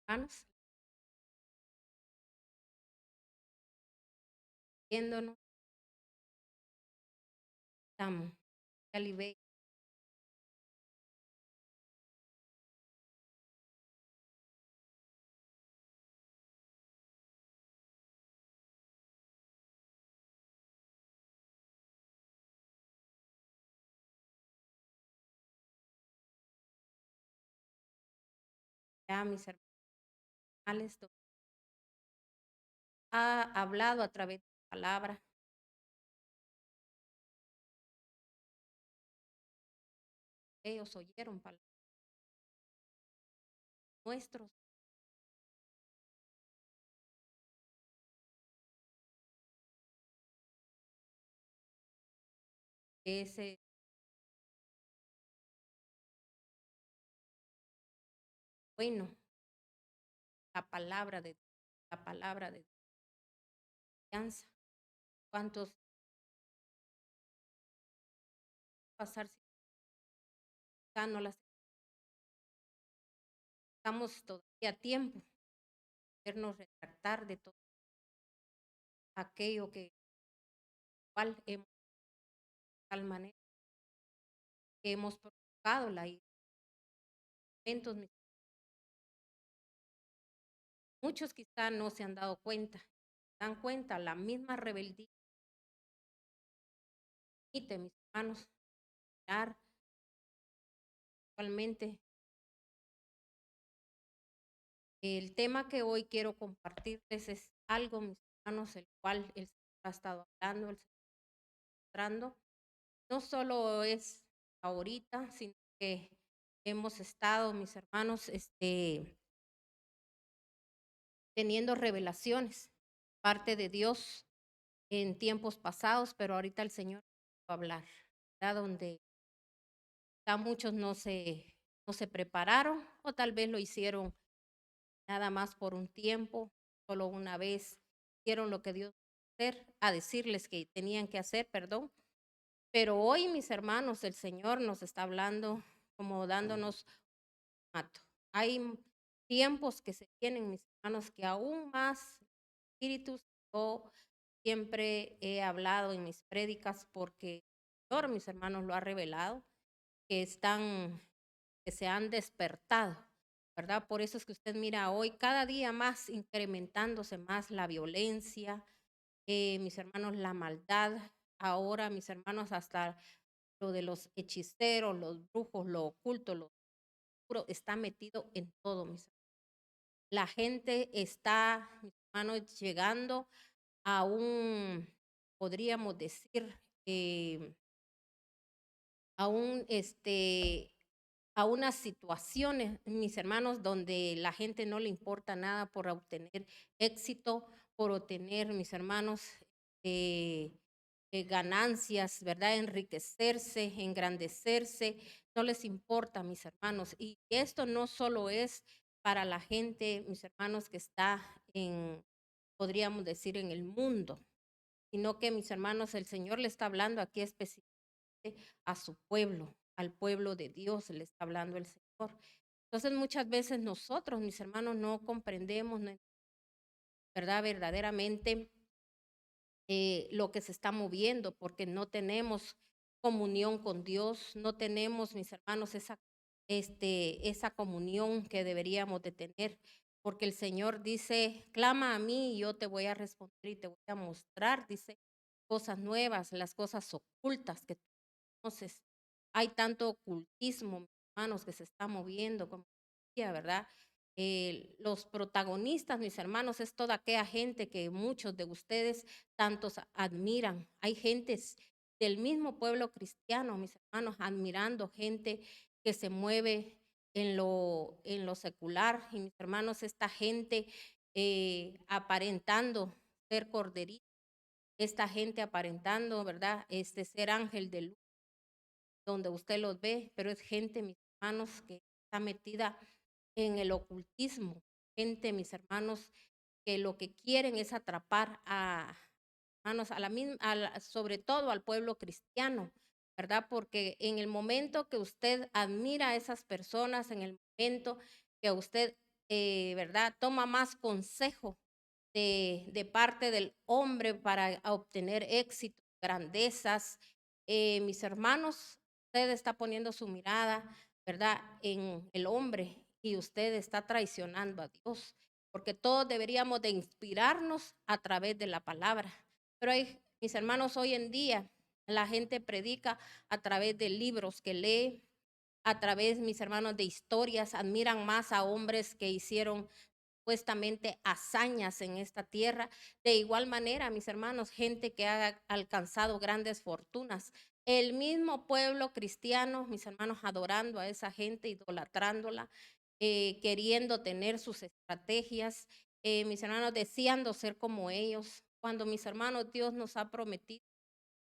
Hermanos, viéndonos, estamos. Calibre, ya mis hermanos, ha hablado a través de la palabra. Ellos oyeron palabras nuestros. Ese, bueno, la palabra de confianza. ¿Cuántos pasar si ya no las estamos todavía a tiempo? Podernos retractar de todo aquello que cual hemos, tal manera que hemos provocado la ira. Momentos, muchos quizá no se han dado cuenta, dan cuenta la misma rebeldía. Permite, mis hermanos, mirar actualmente. El tema que hoy quiero compartirles es algo, mis hermanos, el cual el Señor ha estado hablando, el Señor está mostrando. No solo es ahorita, sino que hemos estado, mis hermanos, teniendo revelaciones, parte de Dios en tiempos pasados, pero ahorita el Señor va a hablar, ¿verdad? Donde ya muchos no se prepararon o tal vez lo hicieron nada más por un tiempo, solo una vez hicieron lo que Dios hacer, a decirles que tenían que hacer, perdón. Pero hoy, mis hermanos, el Señor nos está hablando como dándonos mato. Hay tiempos que se vienen, mis hermanos, que aún más espíritus, yo siempre he hablado en mis prédicas porque el Señor, mis hermanos, lo ha revelado, que están, que se han despertado, ¿verdad? Por eso es que usted mira hoy cada día más incrementándose más la violencia, mis hermanos, la maldad. Ahora, mis hermanos, hasta lo de los hechiceros, los brujos, lo oculto, lo oscuro, está metido en todo, mis hermanos. La gente está, mis hermanos, llegando a un, podríamos decir, a un, a unas situaciones, mis hermanos, donde la gente no le importa nada por obtener éxito, por obtener, mis hermanos, eh, ganancias, ¿verdad? Enriquecerse, engrandecerse, no les importa, mis hermanos. Y esto no solo es para la gente, mis hermanos, que está en, podríamos decir, en el mundo, sino que, mis hermanos, el Señor le está hablando aquí específicamente a su pueblo, al pueblo de Dios, le está hablando el Señor. Entonces, muchas veces nosotros, mis hermanos, no comprendemos, ¿verdad? Verdaderamente lo que se está moviendo, porque no tenemos comunión con Dios, no tenemos, mis hermanos, esa comunión que deberíamos de tener, porque el Señor dice, clama a mí y yo te voy a responder y te voy a mostrar, dice, cosas nuevas, las cosas ocultas que tú conoces. Hay tanto ocultismo, mis hermanos, que se está moviendo, como decía, ¿verdad? Los protagonistas, mis hermanos, es toda aquella gente que muchos de ustedes tantos admiran. Hay gentes del mismo pueblo cristiano, mis hermanos, admirando gente que se mueve en lo secular. Y mis hermanos, esta gente aparentando ser corderito, esta gente aparentando, ¿verdad? Ser ángel de luz, donde usted los ve, pero es gente, mis hermanos, que está metida en el ocultismo. Gente, mis hermanos, que lo que quieren es atrapar a, hermanos, a la misma, sobre todo al pueblo cristiano, ¿verdad? Porque en el momento que usted admira a esas personas, en el momento que usted ¿verdad? Toma más consejo de parte del hombre para obtener éxito, grandezas. Mis hermanos, usted está poniendo su mirada, ¿verdad?, en el hombre y usted está traicionando a Dios, porque todos deberíamos de inspirarnos a través de la palabra. Pero mis hermanos, hoy en día la gente predica a través de libros que lee, a través, mis hermanos, de historias, admiran más a hombres que hicieron supuestamente hazañas en esta tierra. De igual manera, mis hermanos, gente que ha alcanzado grandes fortunas. El mismo pueblo cristiano, mis hermanos, adorando a esa gente, idolatrándola, queriendo tener sus estrategias, mis hermanos, deseando ser como ellos. Cuando, mis hermanos, Dios nos ha prometido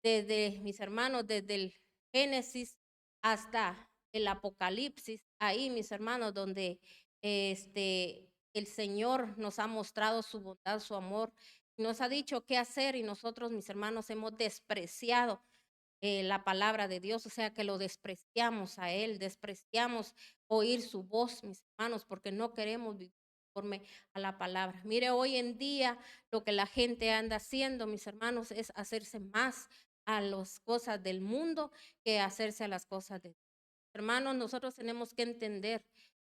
desde, mis hermanos, desde el Génesis hasta el Apocalipsis, ahí, mis hermanos, donde el Señor nos ha mostrado su bondad, su amor, nos ha dicho qué hacer y nosotros, mis hermanos, hemos despreciado la palabra de Dios, o sea que lo despreciamos a Él, despreciamos oír su voz, mis hermanos, porque no queremos vivir conforme a la palabra. Mire, hoy en día lo que la gente anda haciendo, mis hermanos, es hacerse más a las cosas del mundo que hacerse a las cosas de Dios. Hermanos, nosotros tenemos que entender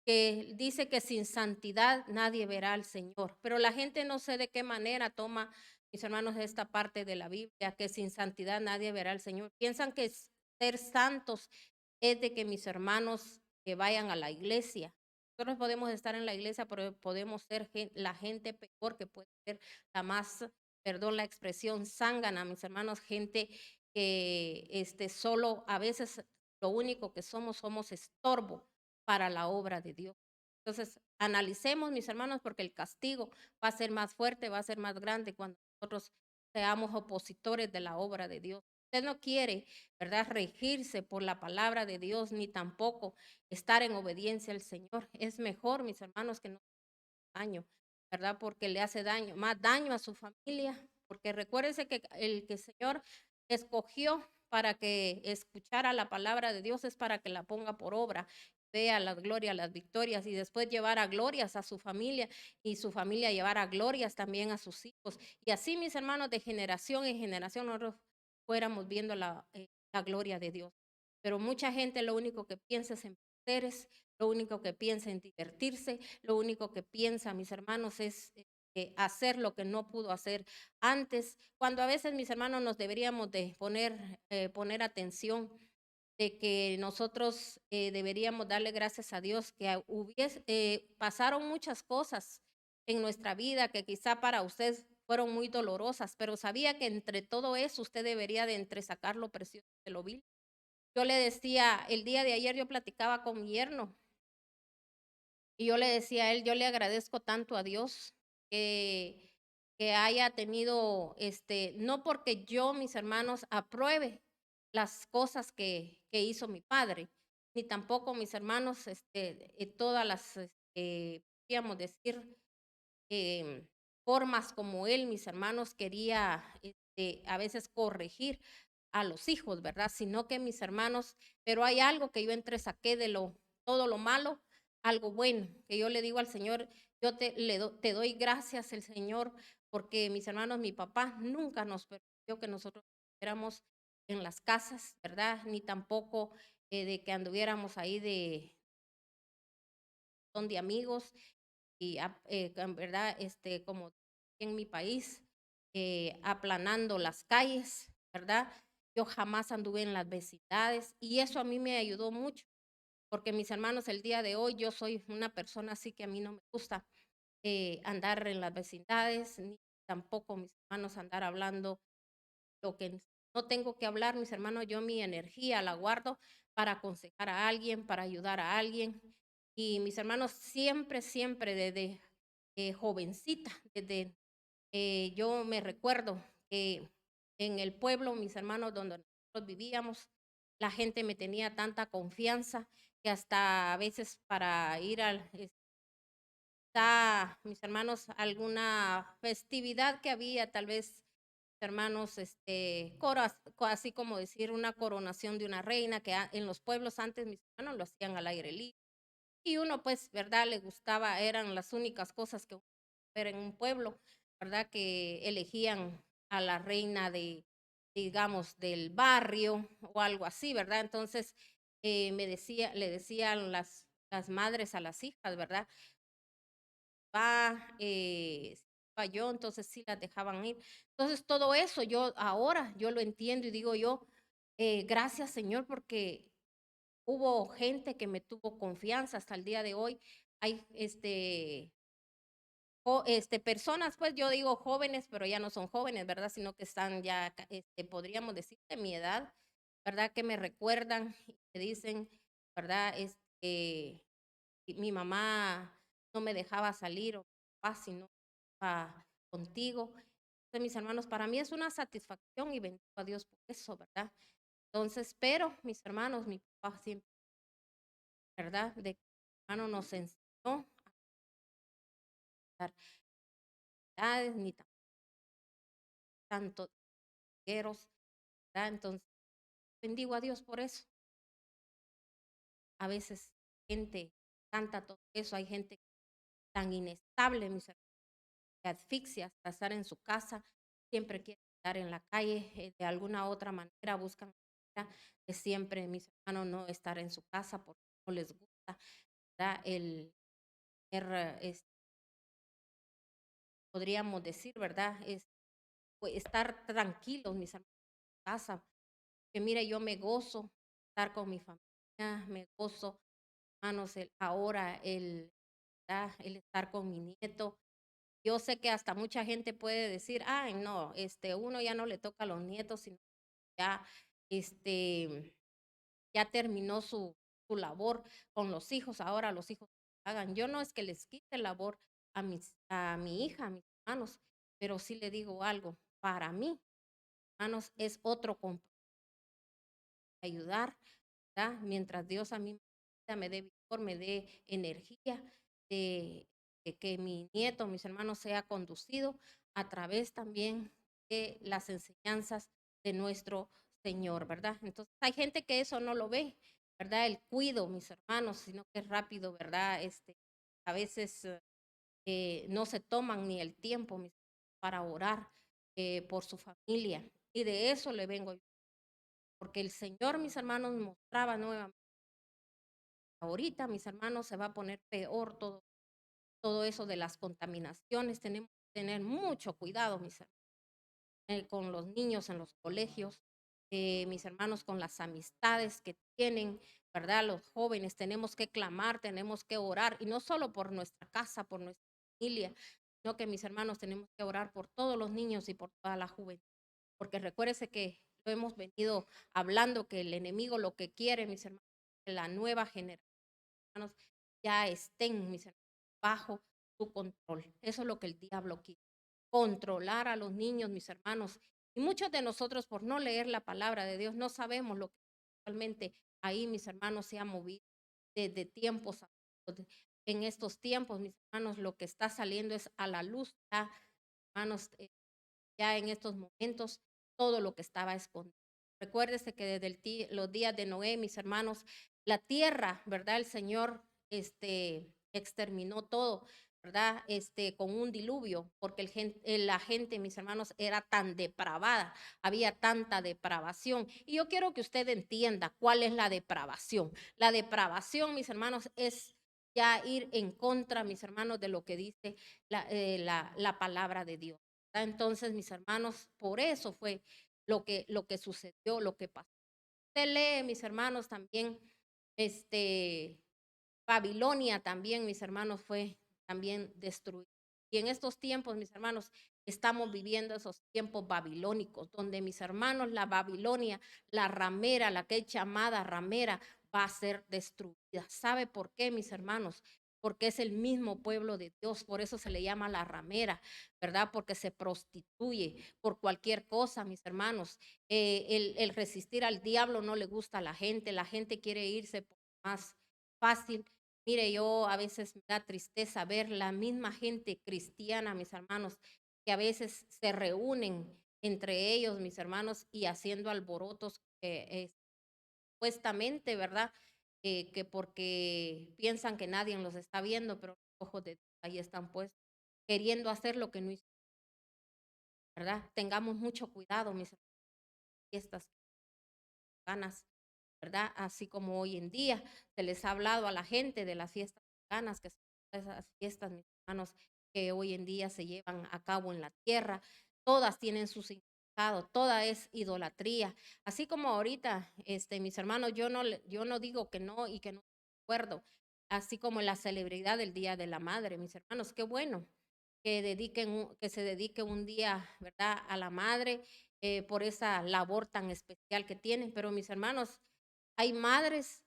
que dice que sin santidad nadie verá al Señor, pero la gente no sé de qué manera toma, mis hermanos, esta parte de la Biblia, que sin santidad nadie verá al Señor. Piensan que ser santos es de que mis hermanos que vayan a la iglesia. Nosotros podemos estar en la iglesia, pero podemos ser la gente peor, que puede ser la más, perdón la expresión, zángana, mis hermanos, gente que solo a veces lo único que somos estorbo para la obra de Dios. Entonces, analicemos, mis hermanos, porque el castigo va a ser más fuerte, va a ser más grande cuando nosotros seamos opositores de la obra de Dios. Usted no quiere, ¿verdad?, regirse por la palabra de Dios, ni tampoco estar en obediencia al Señor. Es mejor, mis hermanos, que no haga daño, ¿verdad? Porque le hace daño, más daño a su familia, porque recuérdese que el que el Señor escogió para que escuchara la palabra de Dios es para que la ponga por obra, vea las glorias, las victorias y después llevar a glorias a su familia y su familia llevar a glorias también a sus hijos. Y así, mis hermanos, de generación en generación nosotros fuéramos viendo la gloria de Dios. Pero mucha gente lo único que piensa es en placeres, lo único que piensa en divertirse, lo único que piensa, mis hermanos, es hacer lo que no pudo hacer antes, cuando a veces, mis hermanos, nos deberíamos de poner atención de que nosotros deberíamos darle gracias a Dios que pasaron muchas cosas en nuestra vida que quizá para usted fueron muy dolorosas, pero sabía que entre todo eso usted debería de entresacar lo precioso de lo vil. Yo le decía, el día de ayer yo platicaba con mi yerno y yo le decía a él, yo le agradezco tanto a Dios que, que haya tenido, no porque yo, mis hermanos, apruebe las cosas que hizo mi padre, ni tampoco mis hermanos, todas las, podríamos decir, em, formas como él, mis hermanos, quería a veces corregir a los hijos, ¿verdad? Sino que mis hermanos, pero hay algo que yo entresaqué de todo lo malo, algo bueno, que yo le digo al Señor, yo te doy gracias, el Señor, porque mis hermanos, mi papá nunca nos permitió que nosotros éramos en las casas, ¿verdad? Ni tampoco de que anduviéramos ahí de amigos y en verdad, como en mi país, aplanando las calles, ¿verdad? Yo jamás anduve en las vecindades y eso a mí me ayudó mucho, porque mis hermanos, el día de hoy yo soy una persona así que a mí no me gusta andar en las vecindades, ni tampoco mis hermanos andar hablando lo que no tengo que hablar, mis hermanos, yo mi energía la guardo para aconsejar a alguien, para ayudar a alguien. Y mis hermanos, siempre, siempre desde jovencita, desde yo me recuerdo que en el pueblo, mis hermanos, donde nosotros vivíamos, la gente me tenía tanta confianza que hasta a veces para ir mis hermanos, alguna festividad que había, tal vez, hermanos, así como decir una coronación de una reina, que en los pueblos antes mis hermanos lo hacían al aire libre. Y uno, pues, ¿verdad? Le gustaba, eran las únicas cosas que uno ver en un pueblo, ¿verdad? Que elegían a la reina de, digamos, del barrio o algo así, ¿verdad? Entonces, le decían las madres a las hijas, ¿verdad? Si iba yo, entonces sí las dejaban ir. Entonces, todo eso yo ahora yo lo entiendo y digo yo, gracias Señor, porque hubo gente que me tuvo confianza hasta el día de hoy. Hay personas, pues yo digo jóvenes, pero ya no son jóvenes, ¿verdad? Sino que están ya, podríamos decir, de mi edad, ¿verdad? Que me recuerdan y me dicen, ¿verdad? Y mi mamá no me dejaba salir, o mi papá si no iba contigo. Entonces, mis hermanos, para mí es una satisfacción y bendigo a Dios por eso, ¿verdad? Entonces, pero mis hermanos, mi papá siempre, ¿verdad? De que mi hermano nos enseñó a dar edades, ni tanto guerreros, ¿verdad? Entonces, bendigo a Dios por eso. A veces gente canta todo eso, hay gente tan inestable, mis hermanos, que asfixia hasta estar en su casa, siempre quiere estar en la calle, de alguna otra manera buscan manera de siempre, mis hermanos, no estar en su casa porque no les gusta, ¿verdad? El er, es- podríamos decir, ¿verdad? Pues, estar tranquilos, mis hermanos, en casa, que mire, yo me gozo estar con mi familia, me gozo, hermanos, ahora ¿verdad? El estar con mi nieto. Yo sé que hasta mucha gente puede decir, ay, no, uno ya no le toca a los nietos, sino ya, este, ya terminó su labor con los hijos, ahora los hijos hagan. Yo no es que les quite labor a mi hija, a mis hermanos, pero sí le digo algo, para mí, hermanos, es otro ayudar, ¿verdad? Mientras Dios a mí me dé vigor, me dé energía de, de que mi nieto, mis hermanos, sea conducido a través también de las enseñanzas de nuestro Señor, ¿verdad? Entonces, hay gente que eso no lo ve, ¿verdad? El cuido, mis hermanos, sino que es rápido, ¿verdad? A veces no se toman ni el tiempo para orar por su familia. Y de eso le vengo yo, porque el Señor, mis hermanos, mostraba nuevamente. Ahorita, mis hermanos, se va a poner peor todo eso de las contaminaciones. Tenemos que tener mucho cuidado, mis hermanos, con los niños en los colegios, mis hermanos, con las amistades que tienen, ¿verdad? Los jóvenes, tenemos que clamar, tenemos que orar, y no solo por nuestra casa, por nuestra familia, sino que mis hermanos tenemos que orar por todos los niños y por toda la juventud. Porque recuérdese que lo hemos venido hablando, que el enemigo lo que quiere, mis hermanos, que la nueva generación ya estén, mis hermanos, bajo su control. Eso es lo que el diablo quiere, controlar a los niños, mis hermanos. Y muchos de nosotros, por no leer la palabra de Dios, no sabemos lo que realmente ahí, mis hermanos, se ha movido desde tiempos en estos tiempos, mis hermanos, lo que está saliendo es a la luz, ya, hermanos, ya en estos momentos, todo lo que estaba escondido. Recuérdese que desde los días de Noé, mis hermanos, la tierra, ¿verdad? El Señor exterminó todo, ¿verdad? Con un diluvio, porque la gente, mis hermanos, era tan depravada, había tanta depravación. Y yo quiero que usted entienda cuál es la depravación. La depravación, mis hermanos, es ya ir en contra, mis hermanos, de lo que dice la palabra de Dios. Entonces, mis hermanos, por eso fue lo que sucedió, lo que pasó. Usted lee, mis hermanos, también, este, Babilonia también, mis hermanos, fue también destruida. Y en estos tiempos, mis hermanos, estamos viviendo esos tiempos babilónicos, donde mis hermanos, la Babilonia, la ramera, la que es llamada ramera, va a ser destruida. ¿Sabe por qué, mis hermanos? Porque es el mismo pueblo de Dios, por eso se le llama la ramera, ¿verdad? Porque se prostituye por cualquier cosa, mis hermanos. El resistir al diablo no le gusta a la gente quiere irse por más fácil. Mire, yo a veces me da tristeza ver la misma gente cristiana, mis hermanos, que a veces se reúnen entre ellos, mis hermanos, y haciendo alborotos, supuestamente, ¿verdad? que porque piensan que nadie los está viendo, pero los ojos de Dios ahí están puestos, queriendo hacer lo que no hicieron, ¿verdad? Tengamos mucho cuidado, mis fiestas ganas, ¿verdad? Así como hoy en día se les ha hablado a la gente de las fiestas paganas, que son esas fiestas, mis hermanos, que hoy en día se llevan a cabo en la tierra. Todas tienen su significado, toda es idolatría. Así como ahorita, mis hermanos, yo no digo que no y que no estoy de acuerdo. Así como la celebridad del Día de la Madre, mis hermanos, qué bueno que se dedique un día, ¿verdad?, a la madre, por esa labor tan especial que tienen. Pero mis hermanos, hay madres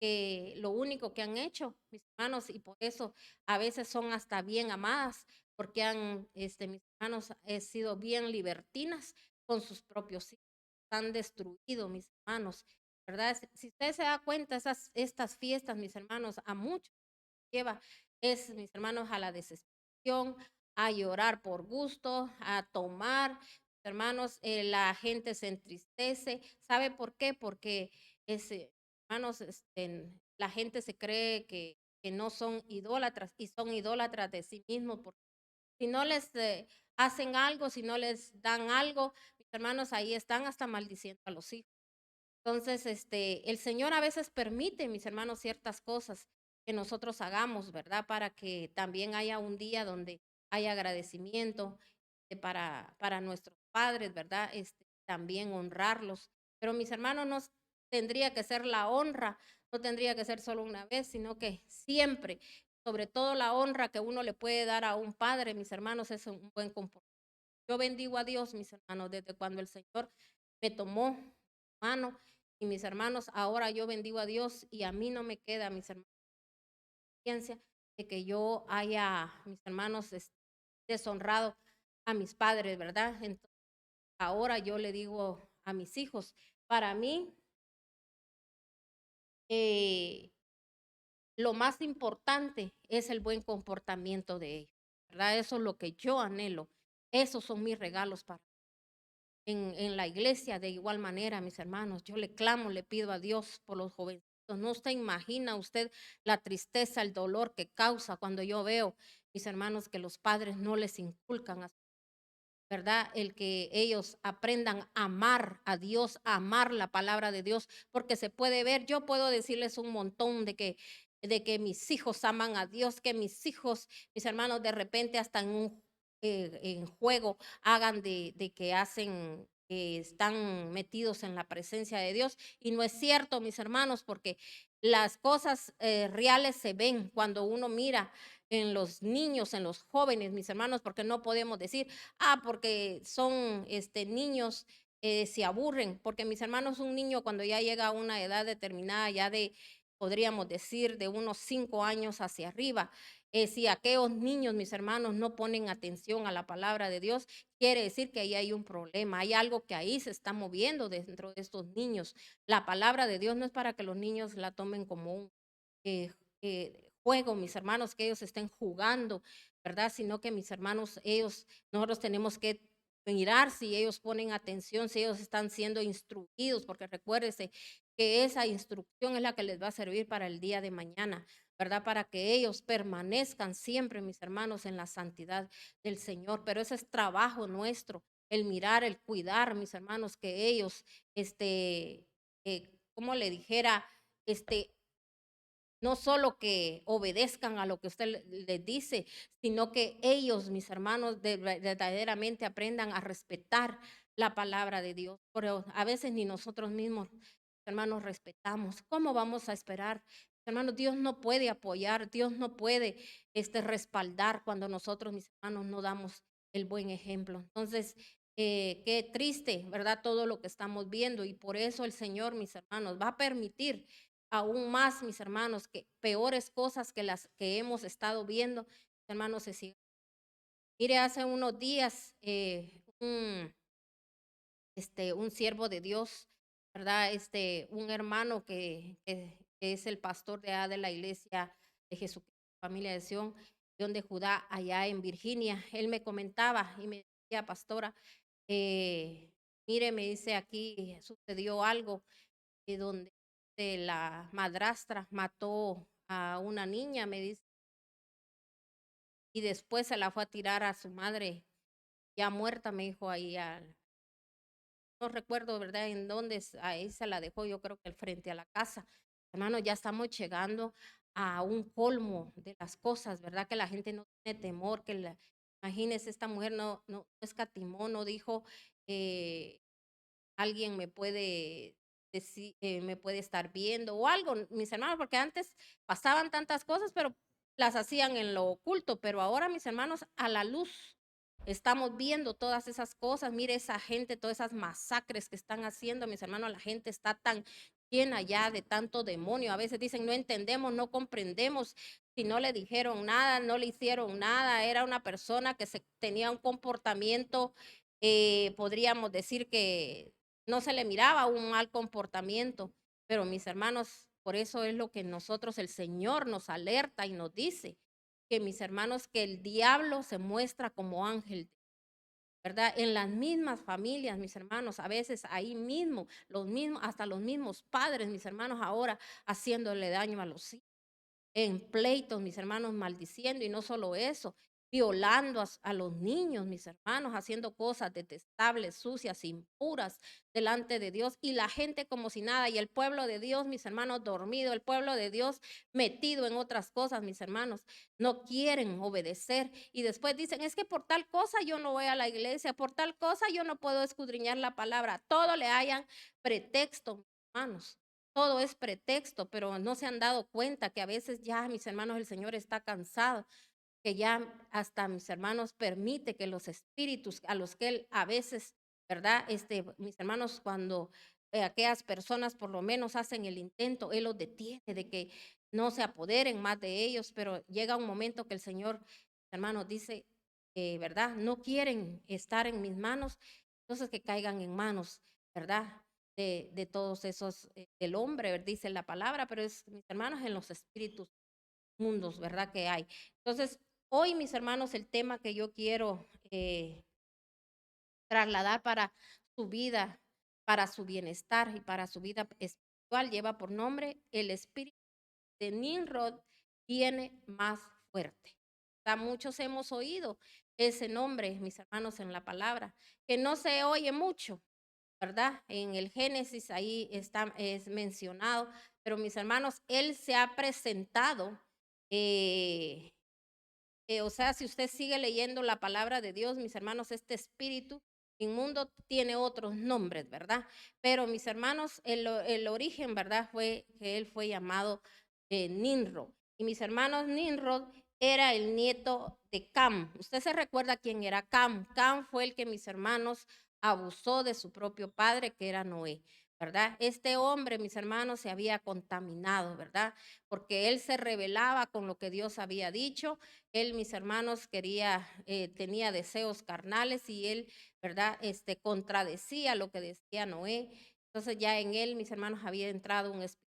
que lo único que han hecho, mis hermanos, y por eso a veces son hasta bien amadas, porque mis hermanos, sido bien libertinas con sus propios hijos, han destruido, mis hermanos, ¿verdad? Si usted se da cuenta, estas fiestas, mis hermanos, a muchos lleva, mis hermanos, a la desesperación, a llorar por gusto, a tomar. Hermanos, la gente se entristece. ¿Sabe por qué? Porque, hermanos, la gente se cree que no son idólatras y son idólatras de sí mismos. Porque si no les hacen algo, si no les dan algo, mis hermanos, ahí están hasta maldiciendo a los hijos. Entonces, el Señor a veces permite, mis hermanos, ciertas cosas que nosotros hagamos, ¿verdad? Para que también haya un día donde haya agradecimiento, para nuestros padres, ¿verdad? También honrarlos. Pero mis hermanos, no tendría que ser la honra, no tendría que ser solo una vez, sino que siempre, sobre todo la honra que uno le puede dar a un padre, mis hermanos, es un buen comportamiento. Yo bendigo a Dios, mis hermanos, desde cuando el Señor me tomó mano y mis hermanos, ahora yo bendigo a Dios y a mí no me queda, mis hermanos, conciencia de que yo haya, mis hermanos, deshonrado a mis padres, ¿verdad? Entonces, ahora yo le digo a mis hijos, para mí, eh, lo más importante es el buen comportamiento de ellos, ¿verdad? Eso es lo que yo anhelo. Esos son mis regalos para en la iglesia. De igual manera, mis hermanos, yo le clamo, le pido a Dios por los jovencitos. No se imagina usted la tristeza, el dolor que causa cuando yo veo, mis hermanos, que los padres no les inculcan, ¿verdad? El que ellos aprendan a amar a Dios, a amar la palabra de Dios, porque se puede ver, yo puedo decirles un montón de que mis hijos aman a Dios, que mis hijos, mis hermanos, de repente hasta en juego hagan de que hacen, están metidos en la presencia de Dios. Y no es cierto, mis hermanos, porque las cosas reales se ven cuando uno mira en los niños, en los jóvenes, mis hermanos, porque no podemos decir, porque son niños, se aburren, porque mis hermanos, un niño cuando ya llega a una edad determinada, ya podríamos decir, de unos 5 años hacia arriba, si aquellos niños, mis hermanos, no ponen atención a la palabra de Dios, quiere decir que ahí hay un problema, hay algo que ahí se está moviendo dentro de estos niños. La palabra de Dios no es para que los niños la tomen como un eh, juego, mis hermanos, que ellos estén jugando, ¿verdad? Sino que mis hermanos, nosotros tenemos que mirar si ellos ponen atención, si ellos están siendo instruidos, porque recuérdese que esa instrucción es la que les va a servir para el día de mañana, ¿verdad? Para que ellos permanezcan siempre, mis hermanos, en la santidad del Señor. Pero ese es trabajo nuestro, el mirar, el cuidar, mis hermanos, que ellos, como le dijera, este, no solo que obedezcan a lo que usted les dice, sino que ellos, mis hermanos, verdaderamente aprendan a respetar la palabra de Dios. Pero a veces ni nosotros mismos, hermanos, respetamos. ¿Cómo vamos a esperar? Hermanos, Dios no puede apoyar, Dios no puede respaldar cuando nosotros, mis hermanos, no damos el buen ejemplo. Entonces, qué triste, ¿verdad? Todo lo que estamos viendo, y por eso el Señor, mis hermanos, va a permitir aún más, mis hermanos, que peores cosas que las que hemos estado viendo, hermanos, se sigan. Mire, hace unos días, un siervo de Dios, ¿verdad? Un hermano que es el pastor de la iglesia de Jesucristo, familia de Sion, de Judá, allá en Virginia. Él me comentaba y me decía, pastora, mire, me dice, aquí sucedió algo donde la madrastra mató a una niña, me dice, y después se la fue a tirar a su madre ya muerta, me dijo ahí al, no recuerdo, ¿verdad? En dónde, ahí se la dejó, yo creo que al frente a la casa. Hermano, ya estamos llegando a un colmo de las cosas, ¿verdad? Que la gente no tiene temor, imagínese, esta mujer no escatimó, no dijo, eh, alguien me puede decir, me puede estar viendo o algo, mis hermanos, porque antes pasaban tantas cosas, pero las hacían en lo oculto, pero ahora, mis hermanos, a la luz estamos viendo todas esas cosas. Mire esa gente, todas esas masacres que están haciendo, mis hermanos, la gente está tan llena ya de tanto demonio. A veces dicen, no entendemos, no comprendemos. Si no le dijeron nada, no le hicieron nada, era una persona que tenía un comportamiento, podríamos decir que no se le miraba un mal comportamiento, pero mis hermanos, por eso es lo que nosotros, el Señor nos alerta y nos dice que mis hermanos, que el diablo se muestra como ángel, ¿verdad? En las mismas familias, mis hermanos, a veces ahí mismo, los mismos, hasta los mismos padres, mis hermanos, ahora haciéndole daño a los hijos en pleitos, mis hermanos, maldiciendo, y no solo eso, violando a los niños, mis hermanos, haciendo cosas detestables, sucias, impuras delante de Dios, y la gente como si nada, y el pueblo de Dios, mis hermanos, dormido, el pueblo de Dios metido en otras cosas, mis hermanos, no quieren obedecer, y después dicen, es que por tal cosa yo no voy a la iglesia, por tal cosa yo no puedo escudriñar la palabra, todo le hayan pretexto, mis hermanos. Todo es pretexto, pero no se han dado cuenta que a veces ya, mis hermanos, el Señor está cansado, que ya hasta mis hermanos permite que los espíritus a los que Él a veces, ¿verdad? Mis hermanos, cuando aquellas personas por lo menos hacen el intento, Él los detiene de que no se apoderen más de ellos, pero llega un momento que el Señor, hermanos, dice, ¿verdad? No quieren estar en mis manos, entonces que caigan en manos, ¿verdad? De todos esos, del hombre, dice la palabra, pero es, mis hermanos, en los espíritus mundos, ¿verdad? Que hay. Entonces, hoy, mis hermanos, el tema que yo quiero trasladar para su vida, para su bienestar y para su vida espiritual lleva por nombre el espíritu de Nimrod viene más fuerte. Muchos hemos oído ese nombre, mis hermanos, en la palabra, que no se oye mucho, ¿verdad? En el Génesis ahí está, es mencionado, pero mis hermanos, él se ha presentado, eh, o sea, si usted sigue leyendo la palabra de Dios, mis hermanos, este espíritu inmundo tiene otros nombres, ¿verdad? Pero mis hermanos, el origen, ¿verdad? Fue que él fue llamado Nimrod. Y mis hermanos, Nimrod era el nieto de Cam. Usted se recuerda quién era Cam. Cam fue el que mis hermanos abusó de su propio padre, que era Noé. ¿Verdad? Este hombre, mis hermanos, se había contaminado, ¿verdad? Porque él se rebelaba con lo que Dios había dicho. Él, mis hermanos, tenía deseos carnales y él, ¿verdad? Contradecía lo que decía Noé. Entonces ya en él, mis hermanos, había entrado un espíritu.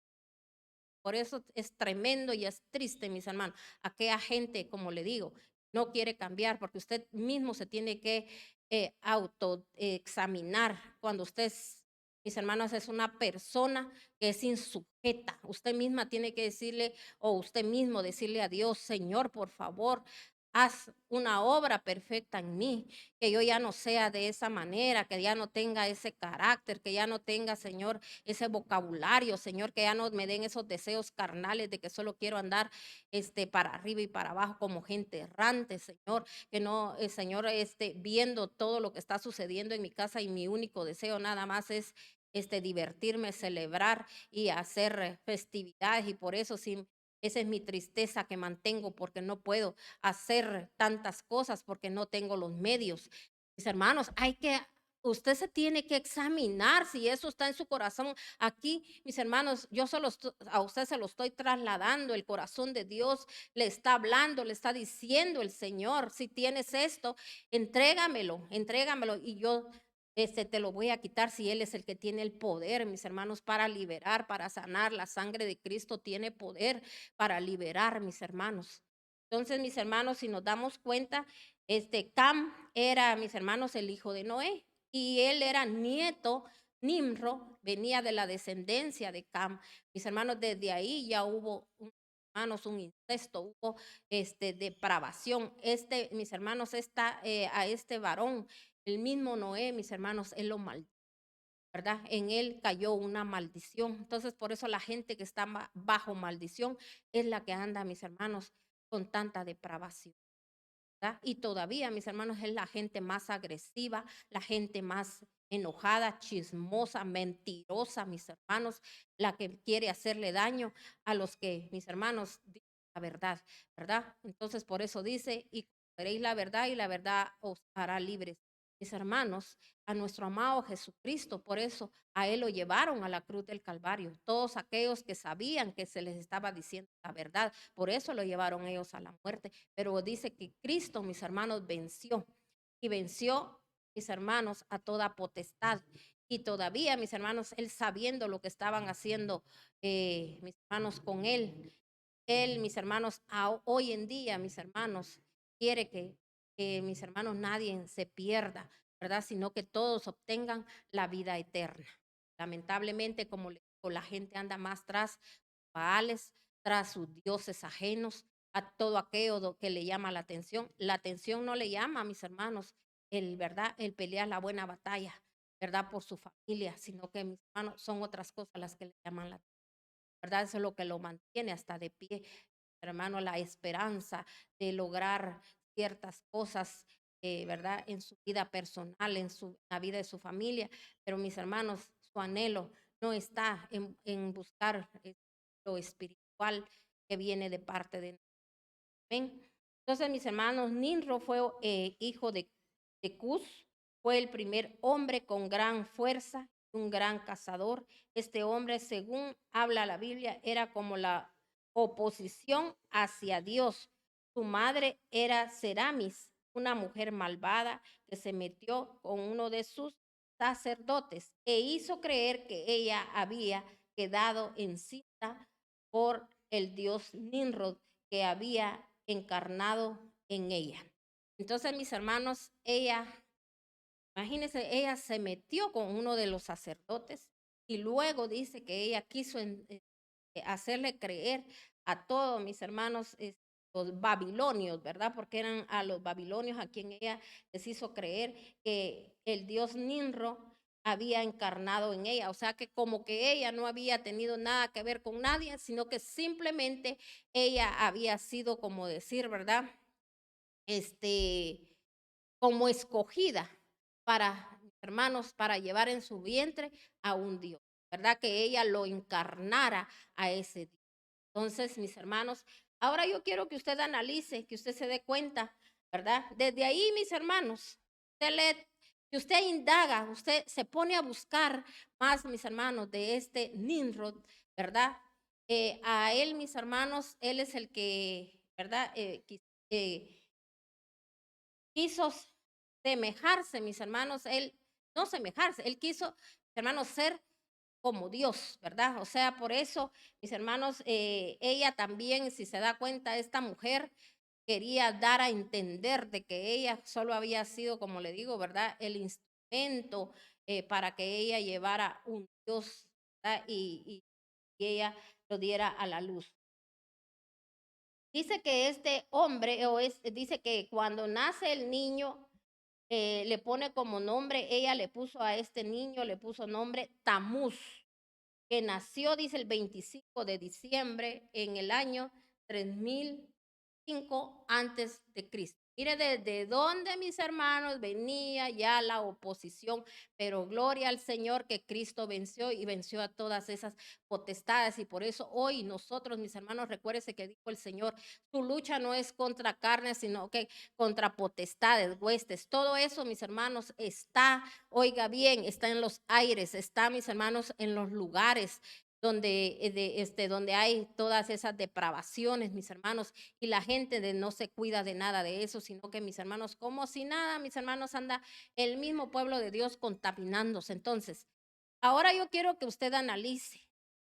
Por eso es tremendo y es triste, mis hermanos. Aquella gente, como le digo, no quiere cambiar porque usted mismo se tiene que autoexaminar cuando usted, mis hermanos, es una persona que es insujeta. Usted misma tiene que decirle, o usted mismo decirle a Dios, Señor, por favor, haz una obra perfecta en mí, que yo ya no sea de esa manera, que ya no tenga ese carácter, que ya no tenga, Señor, ese vocabulario, Señor, que ya no me den esos deseos carnales de que solo quiero andar para arriba y para abajo como gente errante, Señor, que no, Señor, viendo todo lo que está sucediendo en mi casa y mi único deseo nada más es divertirme, celebrar y hacer festividades y por eso sí, esa es mi tristeza que mantengo porque no puedo hacer tantas cosas porque no tengo los medios. Mis hermanos, usted se tiene que examinar si eso está en su corazón. Aquí, mis hermanos, yo a usted se lo estoy trasladando. El corazón de Dios le está hablando, le está diciendo el Señor, si tienes esto, entrégamelo, entrégamelo y yo te lo voy a quitar si Él es el que tiene el poder, mis hermanos, para liberar, para sanar. La sangre de Cristo tiene poder para liberar, mis hermanos. Entonces, mis hermanos, si nos damos cuenta, Cam era, mis hermanos, el hijo de Noé y él era nieto Nimro venía de la descendencia de Cam. Mis hermanos, desde ahí ya hubo, hermanos, un incesto, hubo depravación. Mis hermanos, a este varón, el mismo Noé, mis hermanos, él lo maldijo, ¿verdad? En él cayó una maldición. Entonces, por eso la gente que está bajo maldición es la que anda, mis hermanos, con tanta depravación. ¿Verdad? Y todavía, mis hermanos, es la gente más agresiva, la gente más enojada, chismosa, mentirosa, mis hermanos, la que quiere hacerle daño a los que, mis hermanos, dicen la verdad, ¿verdad? Entonces, por eso dice, y conoceréis la verdad y la verdad os hará libres. Mis hermanos, a nuestro amado Jesucristo, por eso a él lo llevaron a la cruz del Calvario. Todos aquellos que sabían que se les estaba diciendo la verdad, por eso lo llevaron ellos a la muerte. Pero dice que Cristo, mis hermanos, venció y venció, mis hermanos, a toda potestad. Y todavía, mis hermanos, él sabiendo lo que estaban haciendo, mis hermanos, con él, mis hermanos, hoy en día, mis hermanos, quiere que mis hermanos, nadie se pierda, ¿verdad? Sino que todos obtengan la vida eterna. Lamentablemente, como le digo, la gente anda más tras Baales, tras sus dioses ajenos, a todo aquello que le llama la atención. La atención no le llama, mis hermanos, ¿verdad? El pelear la buena batalla, ¿verdad? Por su familia, sino que, mis hermanos, son otras cosas las que le llaman la atención, ¿verdad? Eso es lo que lo mantiene hasta de pie, hermano, la esperanza de lograr ciertas cosas, ¿verdad? En su vida personal, la vida de su familia. Pero, mis hermanos, su anhelo no está en buscar lo espiritual que viene de parte de Amén. Entonces, mis hermanos, Nimrod fue hijo de Cus, fue el primer hombre con gran fuerza, un gran cazador. Este hombre, según habla la Biblia, era como la oposición hacia Dios. Su madre era Seramis, una mujer malvada que se metió con uno de sus sacerdotes e hizo creer que ella había quedado encinta por el dios Nimrod que había encarnado en ella. Entonces, mis hermanos, imagínense, ella se metió con uno de los sacerdotes y luego dice que ella quiso hacerle creer a todos mis hermanos, los babilonios, ¿verdad? Porque eran a los babilonios a quien ella les hizo creer que el dios Nimrod había encarnado en ella, o sea que como que ella no había tenido nada que ver con nadie, sino que simplemente ella había sido, como decir, ¿verdad? Este, como escogida para, hermanos, para llevar en su vientre a un Dios, ¿verdad? Que ella lo encarnara a ese Dios. Entonces, mis hermanos, ahora yo quiero que usted analice, que usted se dé cuenta, ¿verdad? Desde ahí, mis hermanos, que usted indaga, usted se pone a buscar más, mis hermanos, de este Nimrod, ¿verdad? A él, mis hermanos, él es el que, ¿verdad? Quiso semejarse, mis hermanos, él, no semejarse, él quiso, hermanos, ser como Dios, ¿verdad? O sea, por eso, mis hermanos, ella también, si se da cuenta, esta mujer quería dar a entender de que ella solo había sido, como le digo, ¿verdad? El instrumento para que ella llevara un Dios, ¿verdad? Y ella lo diera a la luz. Dice que este hombre, dice que cuando nace el niño, le pone como nombre, ella le puso a este niño, le puso nombre Tamuz, que nació, dice, el 25 de diciembre en el año 3005 antes de Cristo. Mire desde dónde, mis hermanos, venía ya la oposición, pero gloria al Señor que Cristo venció y venció a todas esas potestades. Y por eso hoy nosotros, mis hermanos, recuérdense que dijo el Señor, su lucha no es contra carne, sino que contra potestades, huestes. Todo eso, mis hermanos, está, oiga bien, está en los aires, está, mis hermanos, en los lugares donde hay todas esas depravaciones, mis hermanos, y la gente no se cuida de nada de eso, sino que mis hermanos, como si nada, mis hermanos, anda el mismo pueblo de Dios contaminándose. Entonces, ahora yo quiero que usted analice,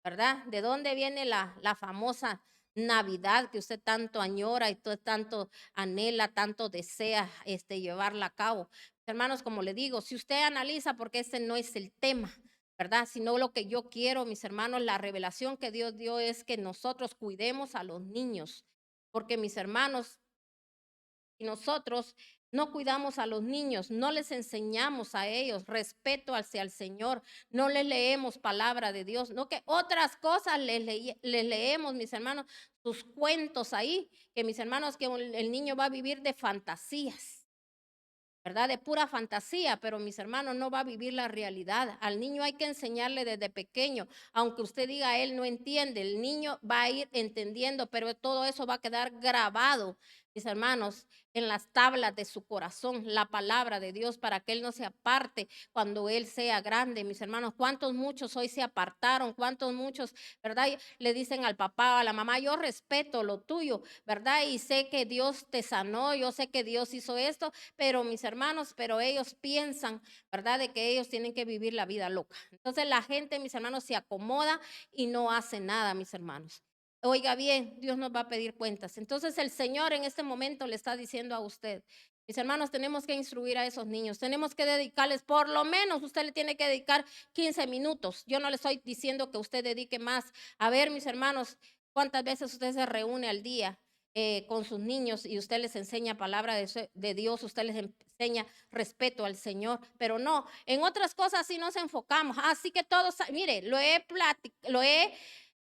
¿verdad? ¿De dónde viene la famosa Navidad que usted tanto añora y tanto anhela, tanto desea llevarla a cabo? Hermanos, como le digo, si usted analiza, porque ese no es el tema, ¿verdad? Sino lo que yo quiero, mis hermanos, la revelación que Dios dio es que nosotros cuidemos a los niños, porque mis hermanos, y nosotros no cuidamos a los niños, no les enseñamos a ellos respeto hacia el Señor, no les leemos palabra de Dios, no que otras cosas les leemos, mis hermanos, sus cuentos ahí, que mis hermanos, que el niño va a vivir de fantasías. ¿Verdad? De pura fantasía, pero mis hermanos no va a vivir la realidad. Al niño hay que enseñarle desde pequeño, aunque usted diga él no entiende, el niño va a ir entendiendo, pero todo eso va a quedar grabado, mis hermanos, en las tablas de su corazón, la palabra de Dios para que él no se aparte cuando él sea grande, mis hermanos. ¿Cuántos muchos hoy se apartaron? ¿Cuántos muchos, verdad? Le dicen al papá o a la mamá, yo respeto lo tuyo, ¿verdad? Y sé que Dios te sanó, yo sé que Dios hizo esto, pero mis hermanos, pero ellos piensan, ¿verdad? De que ellos tienen que vivir la vida loca. Entonces la gente, mis hermanos, se acomoda y no hace nada, mis hermanos. Oiga bien, Dios nos va a pedir cuentas. Entonces el Señor en este momento le está diciendo a usted, mis hermanos, tenemos que instruir a esos niños, tenemos que dedicarles, por lo menos usted le tiene que dedicar 15 minutos. Yo no le estoy diciendo que usted dedique más. A ver, mis hermanos, ¿cuántas veces usted se reúne al día con sus niños y usted les enseña palabra de Dios, usted les enseña respeto al Señor? Pero no, en otras cosas sí nos enfocamos. Así que todos, mire,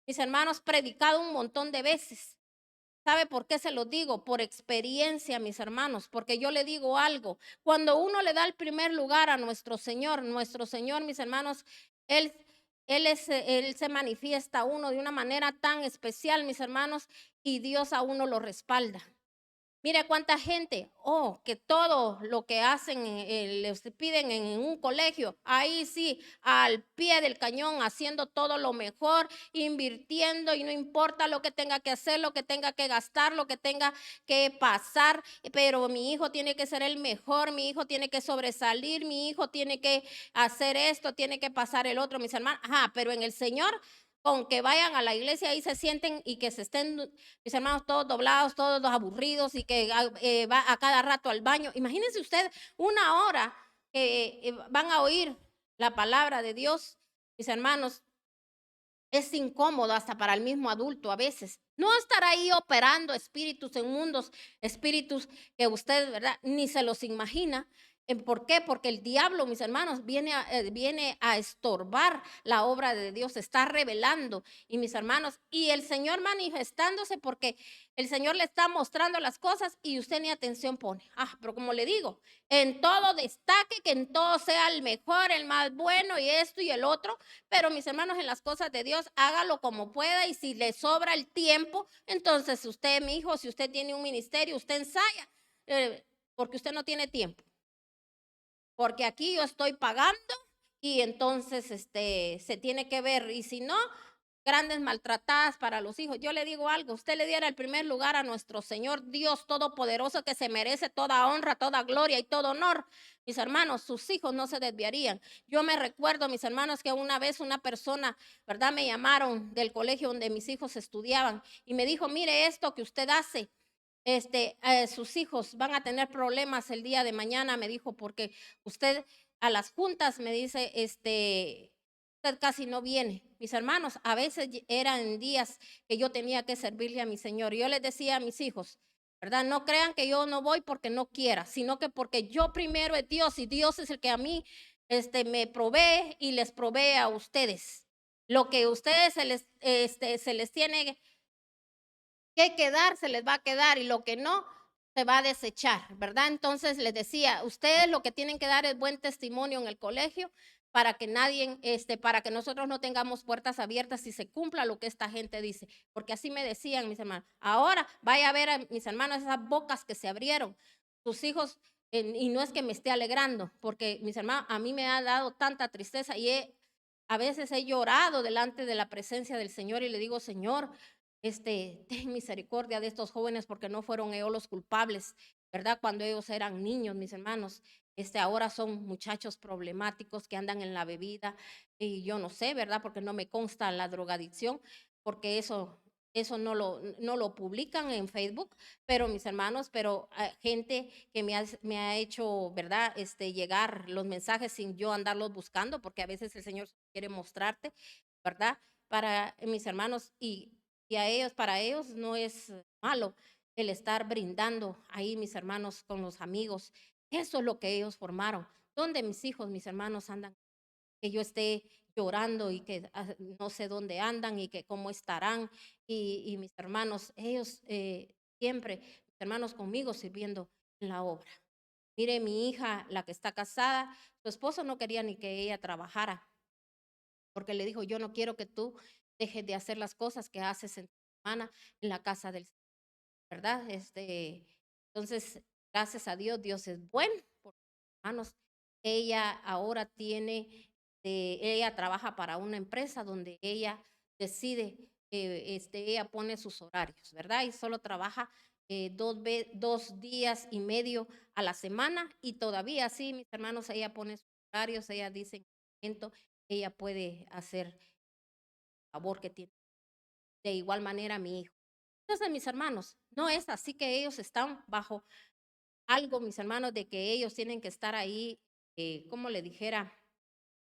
mis hermanos, predicado un montón de veces. ¿Sabe por qué se lo digo? Por experiencia, mis hermanos, porque yo le digo algo. Cuando uno le da el primer lugar a nuestro Señor, mis hermanos, Él, Él se manifiesta a uno de una manera tan especial, mis hermanos, y Dios a uno lo respalda. Mira cuánta gente, que todo lo que hacen, les piden en un colegio, ahí sí, al pie del cañón, haciendo todo lo mejor, invirtiendo y no importa lo que tenga que hacer, lo que tenga que gastar, lo que tenga que pasar, pero mi hijo tiene que ser el mejor, mi hijo tiene que sobresalir, mi hijo tiene que hacer esto, tiene que pasar el otro, mis hermanos. Ajá, pero en el Señor, con que vayan a la iglesia y se sienten y que se estén, mis hermanos, todos doblados, todos aburridos y que va a cada rato al baño. Imagínense usted una hora que van a oír la palabra de Dios, mis hermanos, es incómodo hasta para el mismo adulto a veces. No estar ahí operando espíritus en mundos, espíritus que usted, ¿verdad? Ni se los imagina. ¿Por qué? Porque el diablo, mis hermanos, viene a estorbar la obra de Dios, está revelando. Y mis hermanos, y el Señor manifestándose porque el Señor le está mostrando las cosas y usted ni atención pone. Pero como le digo, en todo destaque, que en todo sea el mejor, el más bueno y esto y el otro. Pero mis hermanos, en las cosas de Dios, hágalo como pueda y si le sobra el tiempo, entonces usted, mi hijo, si usted tiene un ministerio, usted ensaya, porque usted no tiene tiempo. Porque aquí yo estoy pagando y entonces se tiene que ver. Y si no, grandes maltratadas para los hijos. Yo le digo algo, usted le diera el primer lugar a nuestro Señor Dios Todopoderoso, que se merece toda honra, toda gloria y todo honor. Mis hermanos, sus hijos no se desviarían. Yo me recuerdo, mis hermanos, que una vez una persona, ¿verdad? Me llamaron del colegio donde mis hijos estudiaban y me dijo, mire esto que usted hace. Sus hijos van a tener problemas el día de mañana, me dijo, porque usted a las juntas me dice, usted casi no viene. Mis hermanos, a veces eran días que yo tenía que servirle a mi Señor. Yo les decía a mis hijos, ¿verdad? No crean que yo no voy porque no quiera, sino que porque yo primero es Dios y Dios es el que a mí me provee y les provee a ustedes. Lo que a ustedes se les tiene que quedar, se les va a quedar y lo que no, se va a desechar, ¿verdad? Entonces les decía, ustedes lo que tienen que dar es buen testimonio en el colegio para que nadie, para que nosotros no tengamos puertas abiertas y se cumpla lo que esta gente dice, porque así me decían mis hermanos. Ahora vaya a ver a mis hermanos esas bocas que se abrieron, sus hijos, y no es que me esté alegrando, porque mis hermanos, a mí me ha dado tanta tristeza y a veces he llorado delante de la presencia del Señor y le digo, Señor, ten misericordia de estos jóvenes porque no fueron ellos los culpables, ¿verdad? Cuando ellos eran niños, mis hermanos, ahora son muchachos problemáticos que andan en la bebida y yo no sé, ¿verdad? Porque no me consta la drogadicción, porque eso eso no lo publican en Facebook, pero mis hermanos, pero gente que me ha hecho, ¿verdad? Llegar los mensajes sin yo andarlos buscando, porque a veces el Señor quiere mostrarte, ¿verdad? Para mis hermanos y a ellos, para ellos no es malo el estar brindando ahí, mis hermanos, con los amigos. Eso es lo que ellos formaron. ¿Dónde mis hijos, mis hermanos andan? Que yo esté llorando y que no sé dónde andan y que cómo estarán. Y mis hermanos, ellos siempre, mis hermanos conmigo sirviendo en la obra. Mire, mi hija, la que está casada, su esposo no quería ni que ella trabajara, porque le dijo, yo no quiero que tú dejes de hacer las cosas que haces en tu semana en la casa del Señor, ¿verdad? Entonces, gracias a Dios, Dios es bueno, por hermanos. Ella ahora tiene, ella trabaja para una empresa donde ella decide, ella pone sus horarios, ¿verdad? Y solo trabaja 2 días y medio a la semana y todavía así, mis hermanos, ella pone sus horarios, ella dice en qué momento ella puede hacer el labor que tiene. De igual manera, mi hijo. Entonces, mis hermanos, no es así que ellos están bajo algo, mis hermanos, de que ellos tienen que estar ahí, como le dijera,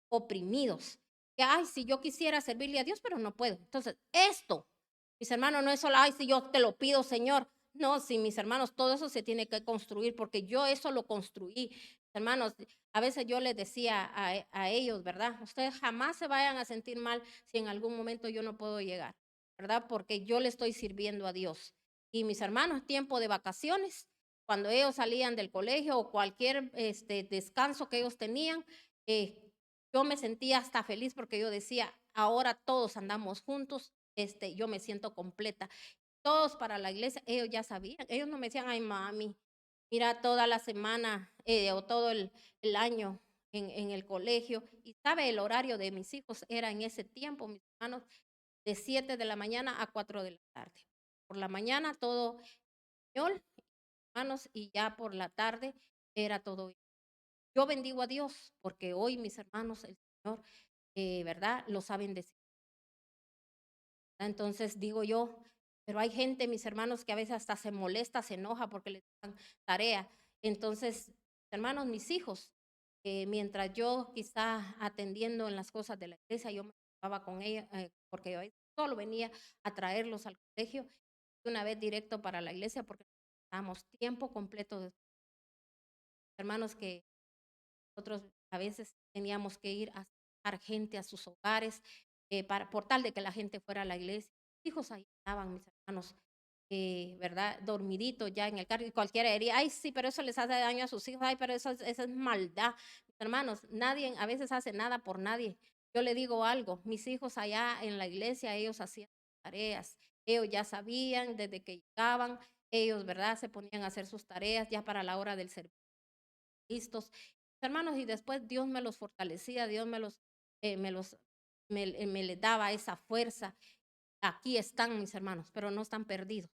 oprimidos. Que, ay, si yo quisiera servirle a Dios, pero no puedo. Entonces, esto, mis hermanos, no es solo, ay, si yo te lo pido, Señor. No, sí, mis hermanos, todo eso se tiene que construir porque yo eso lo construí. Hermanos, a veces yo les decía a ellos, ¿verdad? Ustedes jamás se vayan a sentir mal si en algún momento yo no puedo llegar, ¿verdad? Porque yo le estoy sirviendo a Dios. Y mis hermanos, tiempo de vacaciones, cuando ellos salían del colegio o cualquier descanso que ellos tenían, yo me sentía hasta feliz porque yo decía, ahora todos andamos juntos, yo me siento completa. Todos para la iglesia, ellos ya sabían, ellos no me decían, ay mami, mira toda la semana o todo el año en el colegio. Y sabe, el horario de mis hijos era en ese tiempo, mis hermanos, de 7 de la mañana a 4 de la tarde. Por la mañana todo español, hermanos, y ya por la tarde era todo. Yo bendigo a Dios porque hoy mis hermanos, el Señor, ¿verdad? Lo saben decir. Entonces digo yo, pero hay gente, mis hermanos, que a veces hasta se molesta, se enoja porque le dan tarea. Entonces, hermanos, mis hijos, mientras yo quizá atendiendo en las cosas de la iglesia, yo me ocupaba con ella, porque yo solo venía a traerlos al colegio, de una vez directo para la iglesia, porque estábamos tiempo completo de hermanos que nosotros a veces teníamos que ir a sacar gente a sus hogares por tal de que la gente fuera a la iglesia. Mis hijos ahí estaban, mis hermanos, ¿verdad? Dormiditos ya en el carro y cualquiera diría, ay, sí, pero eso les hace daño a sus hijos, ay, pero eso es maldad. Mis hermanos, nadie a veces hace nada por nadie. Yo le digo algo, mis hijos allá en la iglesia, ellos hacían tareas, ellos ya sabían desde que llegaban, ellos, ¿verdad? Se ponían a hacer sus tareas ya para la hora del servicio listos. Hermanos, y después Dios me los fortalecía, Dios me les daba esa fuerza. Aquí están mis hermanos, pero no están perdidos,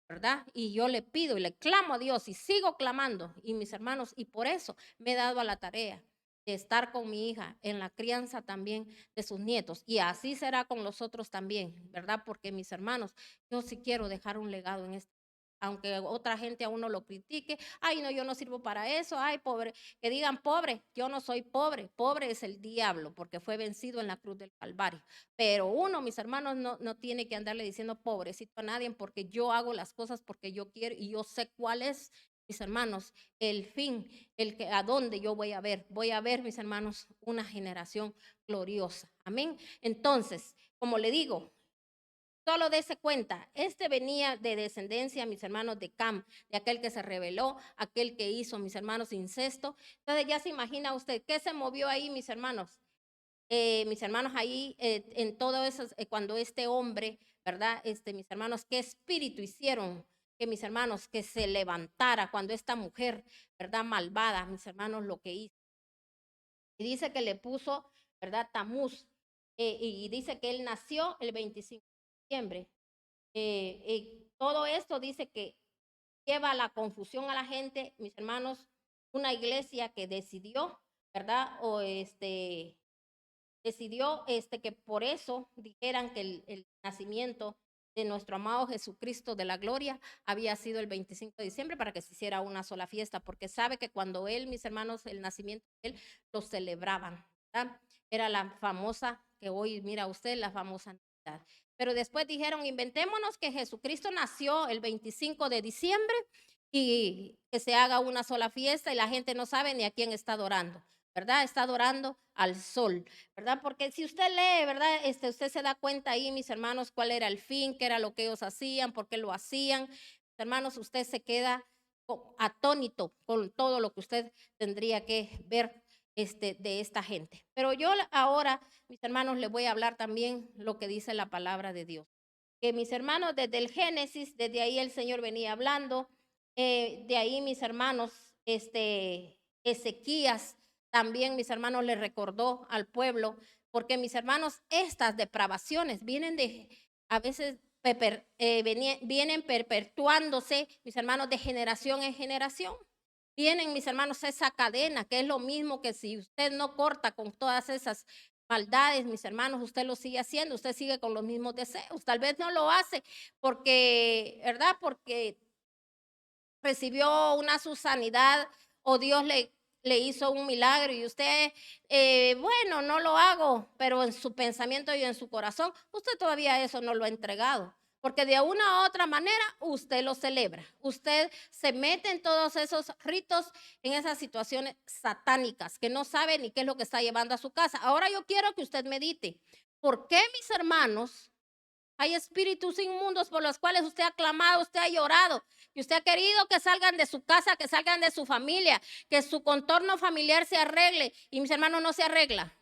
¿verdad? Y yo le pido y le clamo a Dios y sigo clamando, y mis hermanos, y por eso me he dado a la tarea de estar con mi hija en la crianza también de sus nietos. Y así será con los otros también, ¿verdad? Porque mis hermanos, yo sí quiero dejar un legado en este aunque otra gente a uno lo critique, ay, no, yo no sirvo para eso, ay, pobre, que digan pobre, yo no soy pobre, pobre es el diablo, porque fue vencido en la cruz del Calvario. Pero uno, mis hermanos, no tiene que andarle diciendo pobrecito a nadie, porque yo hago las cosas porque yo quiero y yo sé cuál es, mis hermanos, el fin, a dónde yo voy a ver, mis hermanos, una generación gloriosa. Amén. Entonces, como le digo, solo dése cuenta, venía de descendencia, mis hermanos, de Cam, de aquel que se rebeló, aquel que hizo, mis hermanos, incesto. Entonces ya se imagina usted, ¿qué se movió ahí, mis hermanos, ahí en todo eso, cuando este hombre, ¿verdad? Mis hermanos, ¿qué espíritu hicieron? Que mis hermanos, que se levantara cuando esta mujer, ¿verdad? Malvada, mis hermanos, lo que hizo. Y dice que le puso, ¿verdad? Tamuz. Y dice que él nació el 25 de diciembre. Todo esto dice que lleva la confusión a la gente, mis hermanos, una iglesia que decidió, ¿verdad? O decidió que por eso dijeran que el nacimiento de nuestro amado Jesucristo de la gloria había sido el 25 de diciembre para que se hiciera una sola fiesta, porque sabe que cuando él, mis hermanos, el nacimiento de él, lo celebraban, ¿verdad? Era la famosa, que hoy mira usted, la famosa Navidad. Pero después dijeron, inventémonos que Jesucristo nació el 25 de diciembre y que se haga una sola fiesta y la gente no sabe ni a quién está adorando, ¿verdad? Está adorando al sol, ¿verdad? Porque si usted lee, ¿verdad? Usted se da cuenta ahí, mis hermanos, cuál era el fin, qué era lo que ellos hacían, por qué lo hacían. Mis hermanos, usted se queda atónito con todo lo que usted tendría que ver de esta gente. Pero yo ahora, mis hermanos, les voy a hablar también lo que dice la palabra de Dios. Que mis hermanos, desde el Génesis, desde ahí el Señor venía hablando, de ahí mis hermanos, Ezequías, también mis hermanos le recordó al pueblo, porque mis hermanos, estas depravaciones vienen a veces vienen perpetuándose, mis hermanos, de generación en generación. Tienen, mis hermanos, esa cadena, que es lo mismo que si usted no corta con todas esas maldades, mis hermanos, usted lo sigue haciendo, usted sigue con los mismos deseos. Tal vez no lo hace porque, ¿verdad? Porque recibió una su sanidad o Dios le hizo un milagro y usted, bueno, no lo hago, pero en su pensamiento y en su corazón, usted todavía eso no lo ha entregado. Porque de una u otra manera usted lo celebra. Usted se mete en todos esos ritos, en esas situaciones satánicas que no sabe ni qué es lo que está llevando a su casa. Ahora yo quiero que usted medite. ¿Por qué, mis hermanos, hay espíritus inmundos por los cuales usted ha clamado, usted ha llorado, y usted ha querido que salgan de su casa, que salgan de su familia, que su contorno familiar se arregle, y mis hermanos no se arregla?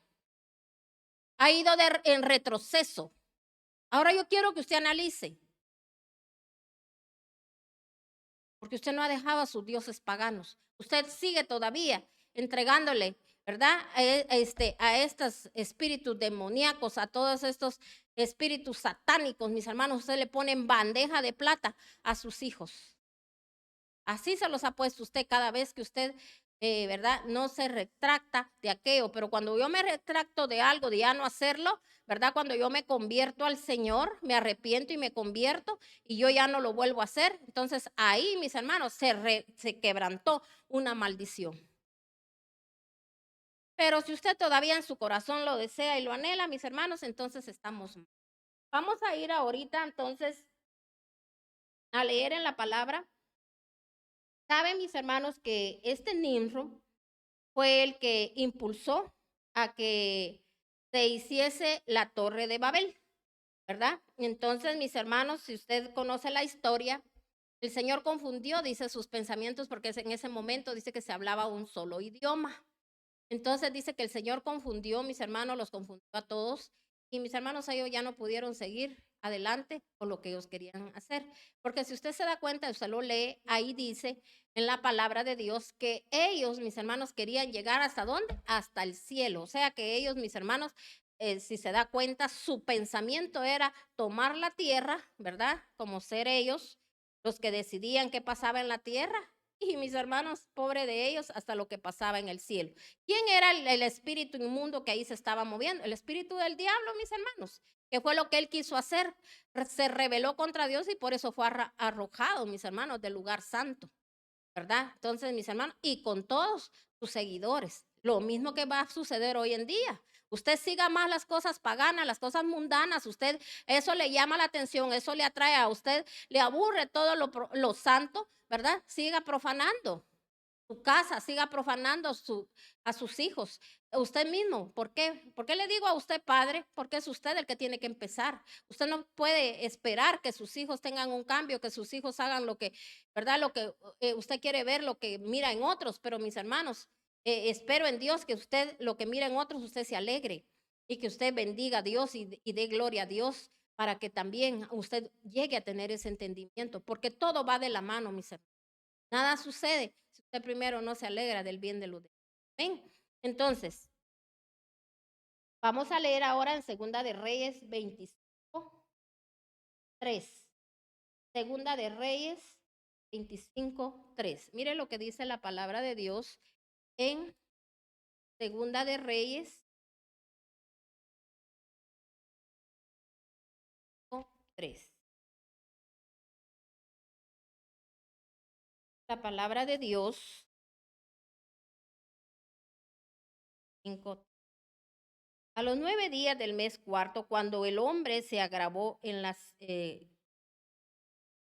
Ha ido en retroceso. Ahora yo quiero que usted analice, porque usted no ha dejado a sus dioses paganos. Usted sigue todavía entregándole, ¿verdad? A estos espíritus demoníacos, a todos estos espíritus satánicos, mis hermanos, usted le pone en bandeja de plata a sus hijos. Así se los ha puesto usted cada vez que usted, ¿verdad? No se retracta de aquello, pero cuando yo me retracto de algo, de ya no hacerlo, ¿verdad? Cuando yo me convierto al Señor, me arrepiento y me convierto y yo ya no lo vuelvo a hacer, entonces ahí, mis hermanos, se quebrantó una maldición. Pero si usted todavía en su corazón lo desea y lo anhela, mis hermanos, entonces estamos mal. Vamos a ir ahorita entonces a leer en la palabra. Saben, mis hermanos, que este Nimrod fue el que impulsó a que se hiciese la Torre de Babel, ¿verdad? Entonces, mis hermanos, si usted conoce la historia, el Señor confundió, dice, sus pensamientos, porque en ese momento dice que se hablaba un solo idioma. Entonces dice que el Señor confundió, mis hermanos, los confundió a todos, y mis hermanos ellos ya no pudieron seguir adelante con lo que ellos querían hacer. Porque si usted se da cuenta, usted lo lee, ahí dice en la palabra de Dios que ellos, mis hermanos, querían llegar hasta dónde? Hasta el cielo. O sea que ellos, mis hermanos, si se da cuenta, su pensamiento era tomar la tierra, ¿verdad? Como ser ellos los que decidían qué pasaba en la tierra. Y mis hermanos, pobre de ellos, hasta lo que pasaba en el cielo. ¿Quién era el espíritu inmundo que ahí se estaba moviendo? El espíritu del diablo, mis hermanos, que fue lo que él quiso hacer. Se rebeló contra Dios y por eso fue arrojado, mis hermanos, del lugar santo, ¿verdad? Entonces, mis hermanos, y con todos sus seguidores, lo mismo que va a suceder hoy en día. Usted siga más las cosas paganas, las cosas mundanas, usted, eso le llama la atención, eso le atrae a usted, le aburre todo lo santo, ¿verdad? Siga profanando su casa, siga profanando a sus hijos. Usted mismo, ¿por qué? ¿Por qué le digo a usted padre? Porque es usted el que tiene que empezar. Usted no puede esperar que sus hijos tengan un cambio, que sus hijos hagan lo que, ¿verdad? Lo que usted quiere ver, lo que mira en otros, pero mis hermanos, espero en Dios que usted, lo que mira en otros, usted se alegre y que usted bendiga a Dios y dé gloria a Dios para que también usted llegue a tener ese entendimiento, porque todo va de la mano, mis hermanos. Nada sucede si usted primero no se alegra del bien de los demás. ¿Ven? Entonces, vamos a leer ahora en Segunda de Reyes 25, 3. Segunda de Reyes 25, 3. Mire lo que dice la palabra de Dios en Segunda de Reyes 3. La palabra de Dios, cinco. A los 9 días del mes cuarto, cuando el hombre se agravó en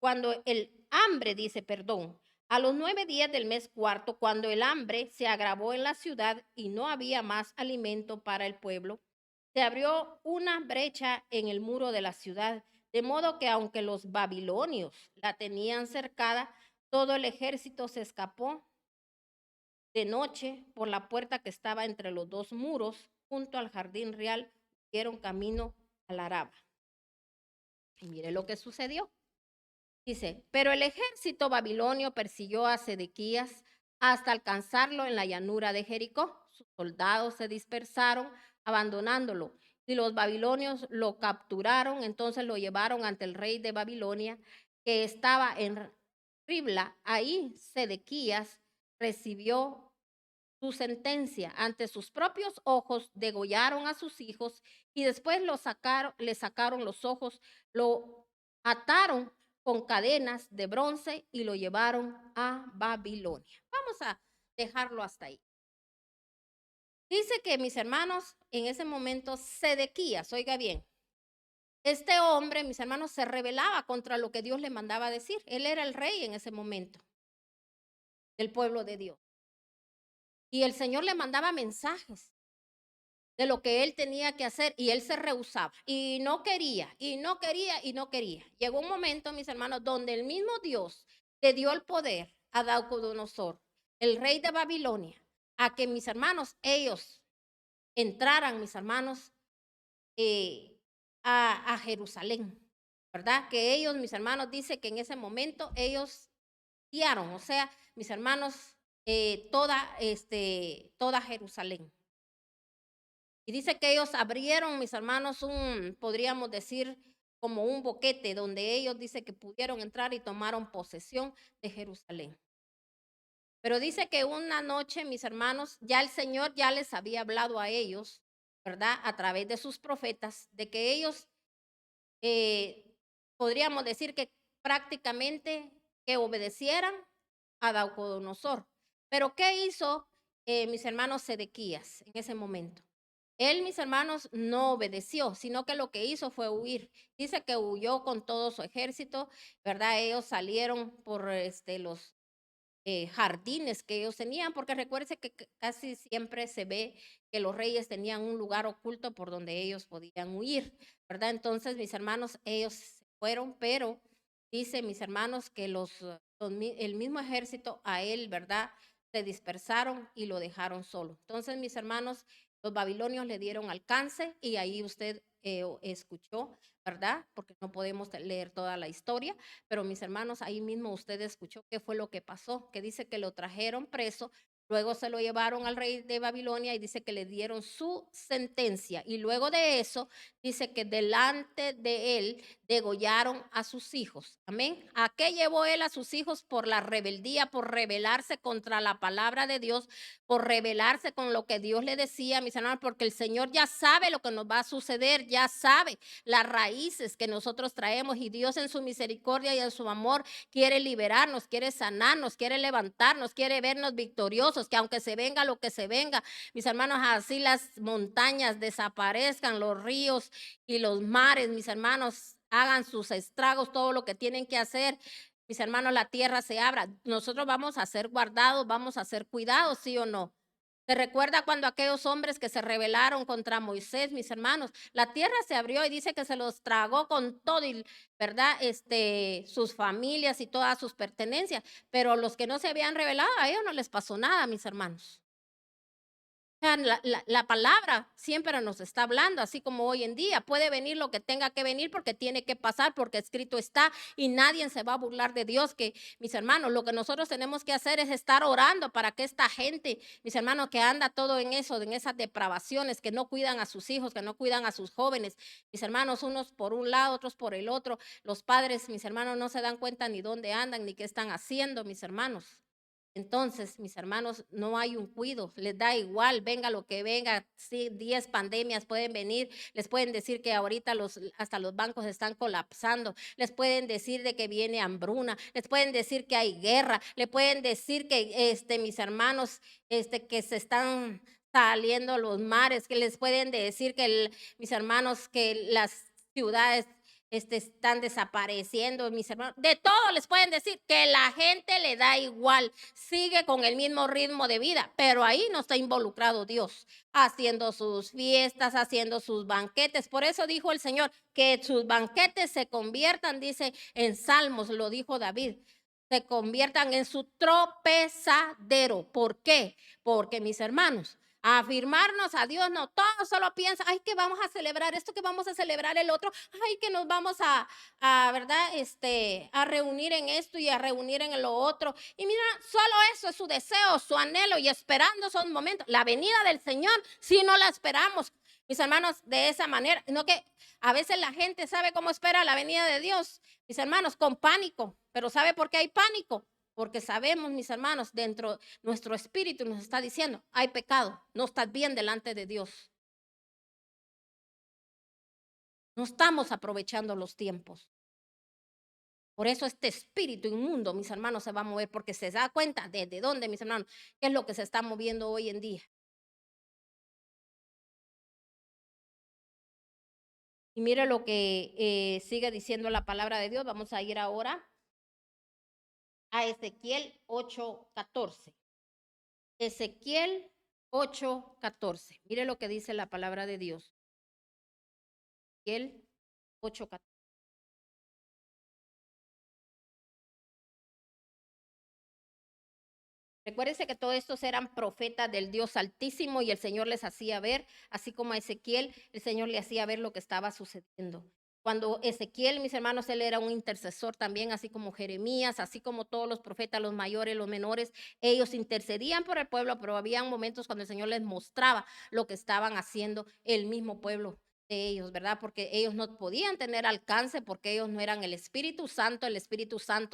cuando el hambre, dice, perdón, a los 9 días del mes cuarto, cuando el hambre se agravó en la ciudad y no había más alimento para el pueblo, se abrió una brecha en el muro de la ciudad, de modo que aunque los babilonios la tenían cercada, todo el ejército se escapó de noche por la puerta que estaba entre los dos muros, junto al jardín real, dieron camino a la Araba. Y mire lo que sucedió. Dice, pero el ejército babilonio persiguió a Sedequías hasta alcanzarlo en la llanura de Jericó. Sus soldados se dispersaron, abandonándolo, y los babilonios lo capturaron. Entonces lo llevaron ante el rey de Babilonia, que estaba en Ribla. Ahí Sedequías recibió su sentencia. Ante sus propios ojos degollaron a sus hijos y después le sacaron los ojos, lo ataron con cadenas de bronce y lo llevaron a Babilonia. Vamos a dejarlo hasta ahí. Dice que mis hermanos, en ese momento, Sedequías, oiga bien, este hombre, mis hermanos, se rebelaba contra lo que Dios le mandaba decir. Él era el rey en ese momento del pueblo de Dios. Y el Señor le mandaba mensajes de lo que él tenía que hacer y él se rehusaba y no quería, y no quería, y no quería. Llegó un momento, mis hermanos, donde el mismo Dios le dio el poder a Nabucodonosor, el rey de Babilonia, a que mis hermanos, ellos entraran, mis hermanos, a Jerusalén, ¿verdad? Que ellos, mis hermanos, dice que en ese momento ellos guiaron, o sea, mis hermanos, toda Jerusalén. Y dice que ellos abrieron, mis hermanos, podríamos decir, como un boquete donde ellos dice que pudieron entrar y tomaron posesión de Jerusalén. Pero dice que una noche, mis hermanos, ya el Señor ya les había hablado a ellos, ¿verdad? A través de sus profetas, de que ellos, podríamos decir que prácticamente que obedecieran a Nabucodonosor. Pero ¿qué hizo mis hermanos Sedequías en ese momento? Él, mis hermanos, no obedeció, sino que lo que hizo fue huir. Dice que huyó con todo su ejército, ¿verdad? Ellos salieron por los jardines que ellos tenían, porque recuerde que casi siempre se ve que los reyes tenían un lugar oculto por donde ellos podían huir, ¿verdad? Entonces, mis hermanos, ellos se fueron, pero dice, mis hermanos, que el mismo ejército a él, ¿verdad? Se dispersaron y lo dejaron solo. Entonces, mis hermanos, los babilonios le dieron alcance y ahí usted escuchó, ¿verdad? Porque no podemos leer toda la historia, pero mis hermanos, ahí mismo usted escuchó qué fue lo que pasó, que dice que lo trajeron preso, luego se lo llevaron al rey de Babilonia y dice que le dieron su sentencia. Y luego de eso, dice que delante de él degollaron a sus hijos. Amén. ¿A qué llevó él a sus hijos? Por la rebeldía, por rebelarse contra la palabra de Dios, por rebelarse con lo que Dios le decía, mis hermanos, porque el Señor ya sabe lo que nos va a suceder, ya sabe las raíces que nosotros traemos y Dios en su misericordia y en su amor quiere liberarnos, quiere sanarnos, quiere levantarnos, quiere vernos victoriosos, que aunque se venga lo que se venga, mis hermanos, así las montañas desaparezcan, los ríos y los mares, mis hermanos, hagan sus estragos, todo lo que tienen que hacer. Mis hermanos, la tierra se abra. Nosotros vamos a ser guardados, vamos a ser cuidados, ¿sí o no? ¿Se recuerda cuando aquellos hombres que se rebelaron contra Moisés, mis hermanos? La tierra se abrió y dice que se los tragó con todo, ¿verdad? Sus familias y todas sus pertenencias. Pero los que no se habían rebelado, a ellos no les pasó nada, mis hermanos. Sea, la palabra siempre nos está hablando, así como hoy en día. Puede venir lo que tenga que venir porque tiene que pasar, porque escrito está y nadie se va a burlar de Dios. Que mis hermanos, lo que nosotros tenemos que hacer es estar orando para que esta gente, mis hermanos, que anda todo en eso, en esas depravaciones, que no cuidan a sus hijos, que no cuidan a sus jóvenes, mis hermanos, unos por un lado, otros por el otro. Los padres, mis hermanos, no se dan cuenta ni dónde andan ni qué están haciendo, mis hermanos. Entonces, mis hermanos, no hay un cuido, les da igual, venga lo que venga, sí, 10 pandemias pueden venir, les pueden decir que ahorita hasta los bancos están colapsando, les pueden decir de que viene hambruna, les pueden decir que hay guerra, le pueden decir que, mis hermanos, que se están saliendo los mares, que les pueden decir que, mis hermanos, que las ciudades están desapareciendo, mis hermanos. De todo les pueden decir que la gente le da igual, sigue con el mismo ritmo de vida, pero ahí no está involucrado Dios, haciendo sus fiestas, haciendo sus banquetes. Por eso dijo el Señor, que sus banquetes se conviertan, dice en Salmos, lo dijo David, se conviertan en su tropezadero. ¿Por qué? Porque, mis hermanos, afirmarnos a Dios, no, todo solo piensa, ay, que vamos a celebrar esto, que vamos a celebrar el otro, ay, que nos vamos ¿verdad? A reunir en esto y a reunir en lo otro. Y mira, solo eso es su deseo, su anhelo, y esperando esos momentos. La venida del Señor, si no la esperamos, mis hermanos, de esa manera, no que a veces la gente sabe cómo espera la venida de Dios, mis hermanos, con pánico. Pero ¿sabe por qué hay pánico? Porque sabemos, mis hermanos, dentro nuestro espíritu nos está diciendo, hay pecado, no estás bien delante de Dios. No estamos aprovechando los tiempos. Por eso este espíritu inmundo, mis hermanos, se va a mover, porque se da cuenta desde dónde, mis hermanos, qué es lo que se está moviendo hoy en día. Y mire lo que sigue diciendo la palabra de Dios. Vamos a ir ahora a Ezequiel 8:14. Ezequiel 8:14. Mire lo que dice la palabra de Dios. Ezequiel 8:14. Recuérdense que todos estos eran profetas del Dios Altísimo y el Señor les hacía ver, así como a Ezequiel, el Señor le hacía ver lo que estaba sucediendo. Cuando Ezequiel, mis hermanos, él era un intercesor también, así como Jeremías, así como todos los profetas, los mayores, los menores, ellos intercedían por el pueblo, pero había momentos cuando el Señor les mostraba lo que estaban haciendo el mismo pueblo de ellos, ¿verdad? Porque ellos no podían tener alcance porque ellos no eran el Espíritu Santo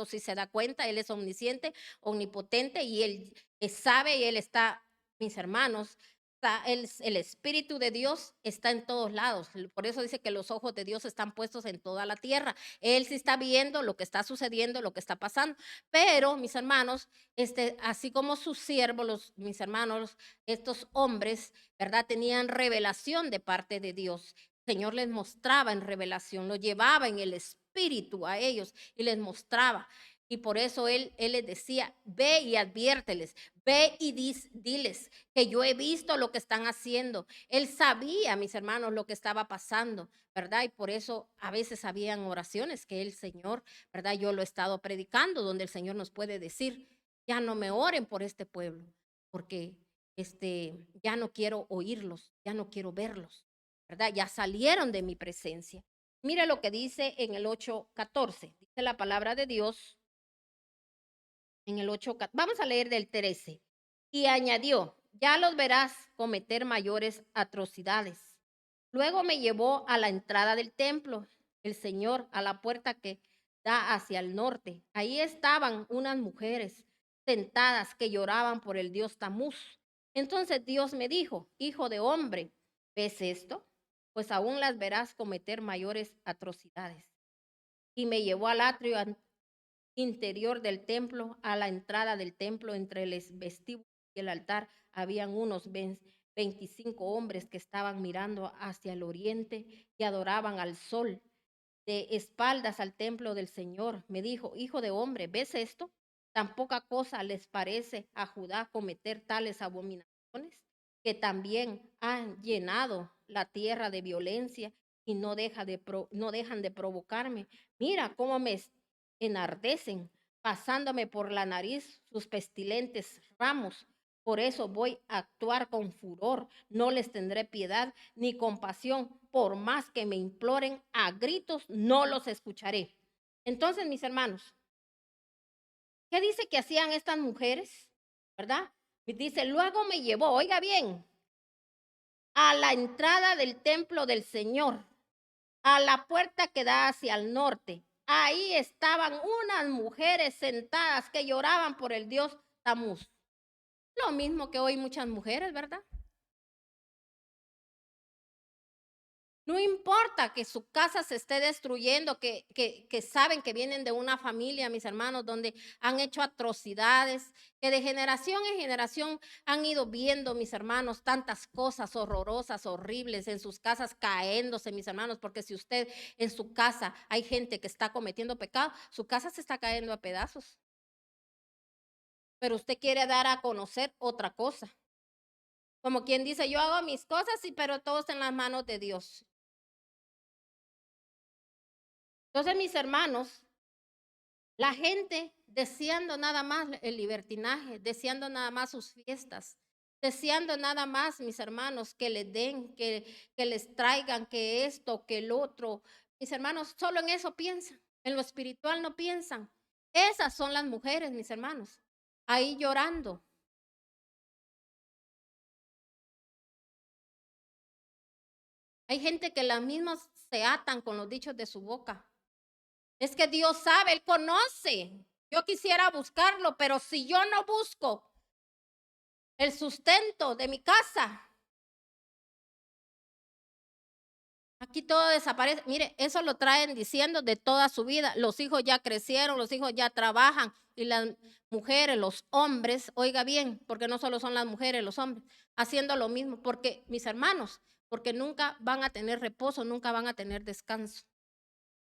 sí se da cuenta, Él es omnisciente, omnipotente y Él sabe y Él está, mis hermanos, el Espíritu de Dios está en todos lados. Por eso dice que los ojos de Dios están puestos en toda la tierra. Él sí está viendo lo que está sucediendo, lo que está pasando. Pero, mis hermanos, así como sus siervos, mis hermanos, estos hombres, ¿verdad? Tenían revelación de parte de Dios. El Señor les mostraba en revelación, lo llevaba en el Espíritu a ellos y les mostraba. Y por eso él les decía, ve y adviérteles, ve y diles que yo he visto lo que están haciendo. Él sabía, mis hermanos, lo que estaba pasando, ¿verdad? Y por eso a veces habían oraciones que el Señor, ¿verdad? Yo lo he estado predicando, donde el Señor nos puede decir, ya no me oren por este pueblo, porque ya no quiero oírlos, ya no quiero verlos, ¿verdad? Ya salieron de mi presencia. Mire lo que dice en el 8:14, dice la palabra de Dios en el 8, vamos a leer del 13. Y añadió, ya los verás cometer mayores atrocidades. Luego me llevó a la entrada del templo, el Señor, a la puerta que da hacia el norte. Ahí estaban unas mujeres sentadas que lloraban por el dios Tamuz. Entonces Dios me dijo, hijo de hombre, ¿ves esto? Pues aún las verás cometer mayores atrocidades. Y me llevó al atrio interior del templo, a la entrada del templo, entre el vestíbulo y el altar, habían unos 25 hombres que estaban mirando hacia el oriente y adoraban al sol, de espaldas al templo del Señor. Me dijo, hijo de hombre, ¿ves esto? ¿Tan poca cosa les parece a Judá cometer tales abominaciones, que también han llenado la tierra de violencia y no dejan de provocarme? Mira cómo me enardecen, pasándome por la nariz sus pestilentes ramos. Por eso voy a actuar con furor, no les tendré piedad ni compasión, por más que me imploren a gritos, no los escucharé. Entonces, mis hermanos, ¿qué dice que hacían estas mujeres? ¿Verdad? Dice, luego me llevó, oiga bien, a la entrada del templo del Señor, a la puerta que da hacia el norte. Ahí estaban unas mujeres sentadas que lloraban por el dios estamos lo mismo que hoy muchas mujeres, ¿verdad? No importa que su casa se esté destruyendo, que saben que vienen de una familia, mis hermanos, donde han hecho atrocidades, que de generación en generación han ido viendo, mis hermanos, tantas cosas horrorosas, horribles en sus casas, caéndose, mis hermanos, porque si usted en su casa hay gente que está cometiendo pecado, su casa se está cayendo a pedazos. Pero usted quiere dar a conocer otra cosa. Como quien dice, yo hago mis cosas, sí, pero todo está en las manos de Dios. Entonces, mis hermanos, la gente deseando nada más el libertinaje, deseando nada más sus fiestas, deseando nada más, mis hermanos, que les den, que les traigan, que esto, que el otro. Mis hermanos, solo en eso piensan, en lo espiritual no piensan. Esas son las mujeres, mis hermanos, ahí llorando. Hay gente que las mismas se atan con los dichos de su boca. Es que Dios sabe, Él conoce. Yo quisiera buscarlo, pero si yo no busco el sustento de mi casa, aquí todo desaparece. Mire, eso lo traen diciendo de toda su vida. Los hijos ya crecieron, los hijos ya trabajan y las mujeres, los hombres, oiga bien, porque no solo son las mujeres, los hombres, haciendo lo mismo, porque mis hermanos, porque nunca van a tener reposo, nunca van a tener descanso.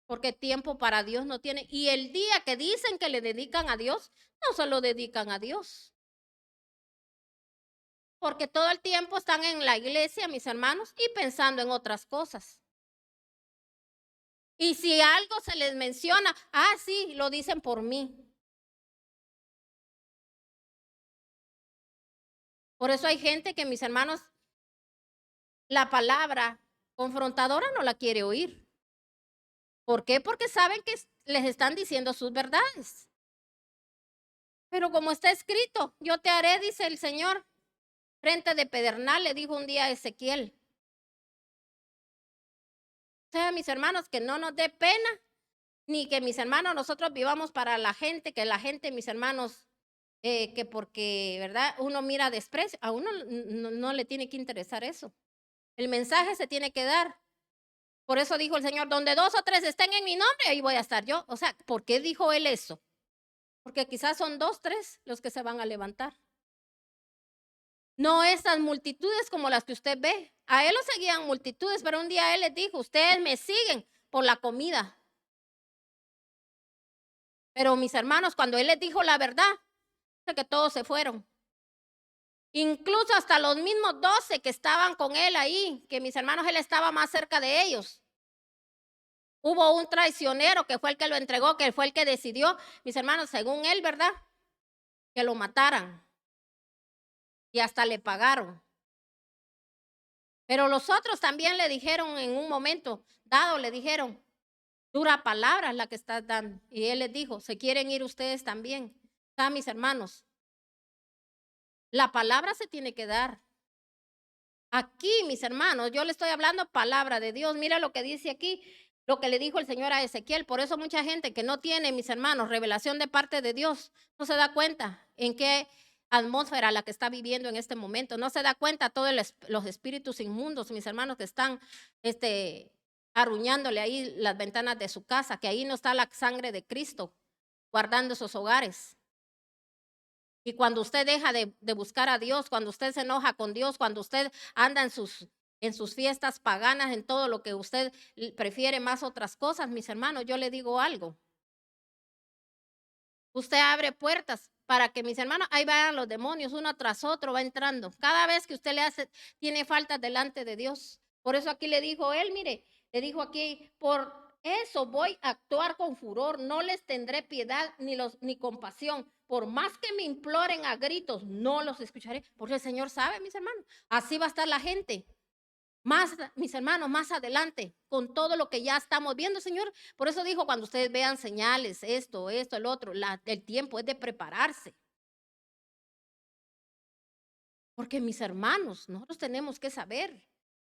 Porque tiempo para Dios no tiene. Y el día que dicen que le dedican a Dios, no se lo dedican a Dios. Porque todo el tiempo están en la iglesia, mis hermanos, y pensando en otras cosas. Y si algo se les menciona, sí, lo dicen por mí. Por eso hay gente que, mis hermanos, la palabra confrontadora no la quiere oír. ¿Por qué? Porque saben que les están diciendo sus verdades. Pero como está escrito, yo te haré, dice el Señor, frente de pedernal, le dijo un día a Ezequiel. O sea, mis hermanos, que no nos dé pena, ni que mis hermanos nosotros vivamos para la gente, que la gente, mis hermanos, que porque, ¿verdad? Uno mira desprecio, a uno no le tiene que interesar eso. El mensaje se tiene que dar. Por eso dijo el Señor, donde 2 o 3 estén en mi nombre, ahí voy a estar yo. O sea, ¿por qué dijo Él eso? Porque quizás son 2, 3 los que se van a levantar. No esas multitudes como las que usted ve. A Él lo seguían multitudes, pero un día Él les dijo, ustedes me siguen por la comida. Pero mis hermanos, cuando Él les dijo la verdad, que todos se fueron. Incluso hasta los mismos 12 que estaban con Él ahí, que mis hermanos, Él estaba más cerca de ellos. Hubo un traicionero que fue el que lo entregó, que fue el que decidió, mis hermanos, según Él, ¿verdad? Que lo mataran. Y hasta le pagaron. Pero los otros también le dijeron en un momento dado, le dijeron, dura palabra es la que estás dando. Y Él les dijo, ¿se quieren ir ustedes también? Mis hermanos, la palabra se tiene que dar. Aquí, mis hermanos, yo le estoy hablando palabra de Dios. Mira lo que dice aquí, lo que le dijo el Señor a Ezequiel. Por eso mucha gente que no tiene, mis hermanos, revelación de parte de Dios, no se da cuenta en qué atmósfera la que está viviendo en este momento. No se da cuenta todos los espíritus inmundos, mis hermanos, que están arruñándole ahí las ventanas de su casa, que ahí no está la sangre de Cristo guardando esos hogares. Y cuando usted deja de buscar a Dios, cuando usted se enoja con Dios, cuando usted anda en sus fiestas paganas, en todo lo que usted prefiere más otras cosas, mis hermanos, yo le digo algo. Usted abre puertas para que, mis hermanos, ahí vayan los demonios, uno tras otro va entrando. Cada vez que usted tiene faltas delante de Dios. Por eso aquí le dijo él, mire, le dijo aquí, por eso voy a actuar con furor, no les tendré piedad ni compasión. Por más que me imploren a gritos, no los escucharé. Porque el Señor sabe, mis hermanos, así va a estar la gente. Más, mis hermanos, más adelante, con todo lo que ya estamos viendo, Señor. Por eso dijo, cuando ustedes vean señales, esto, el otro, el tiempo es de prepararse. Porque mis hermanos, nosotros tenemos que saber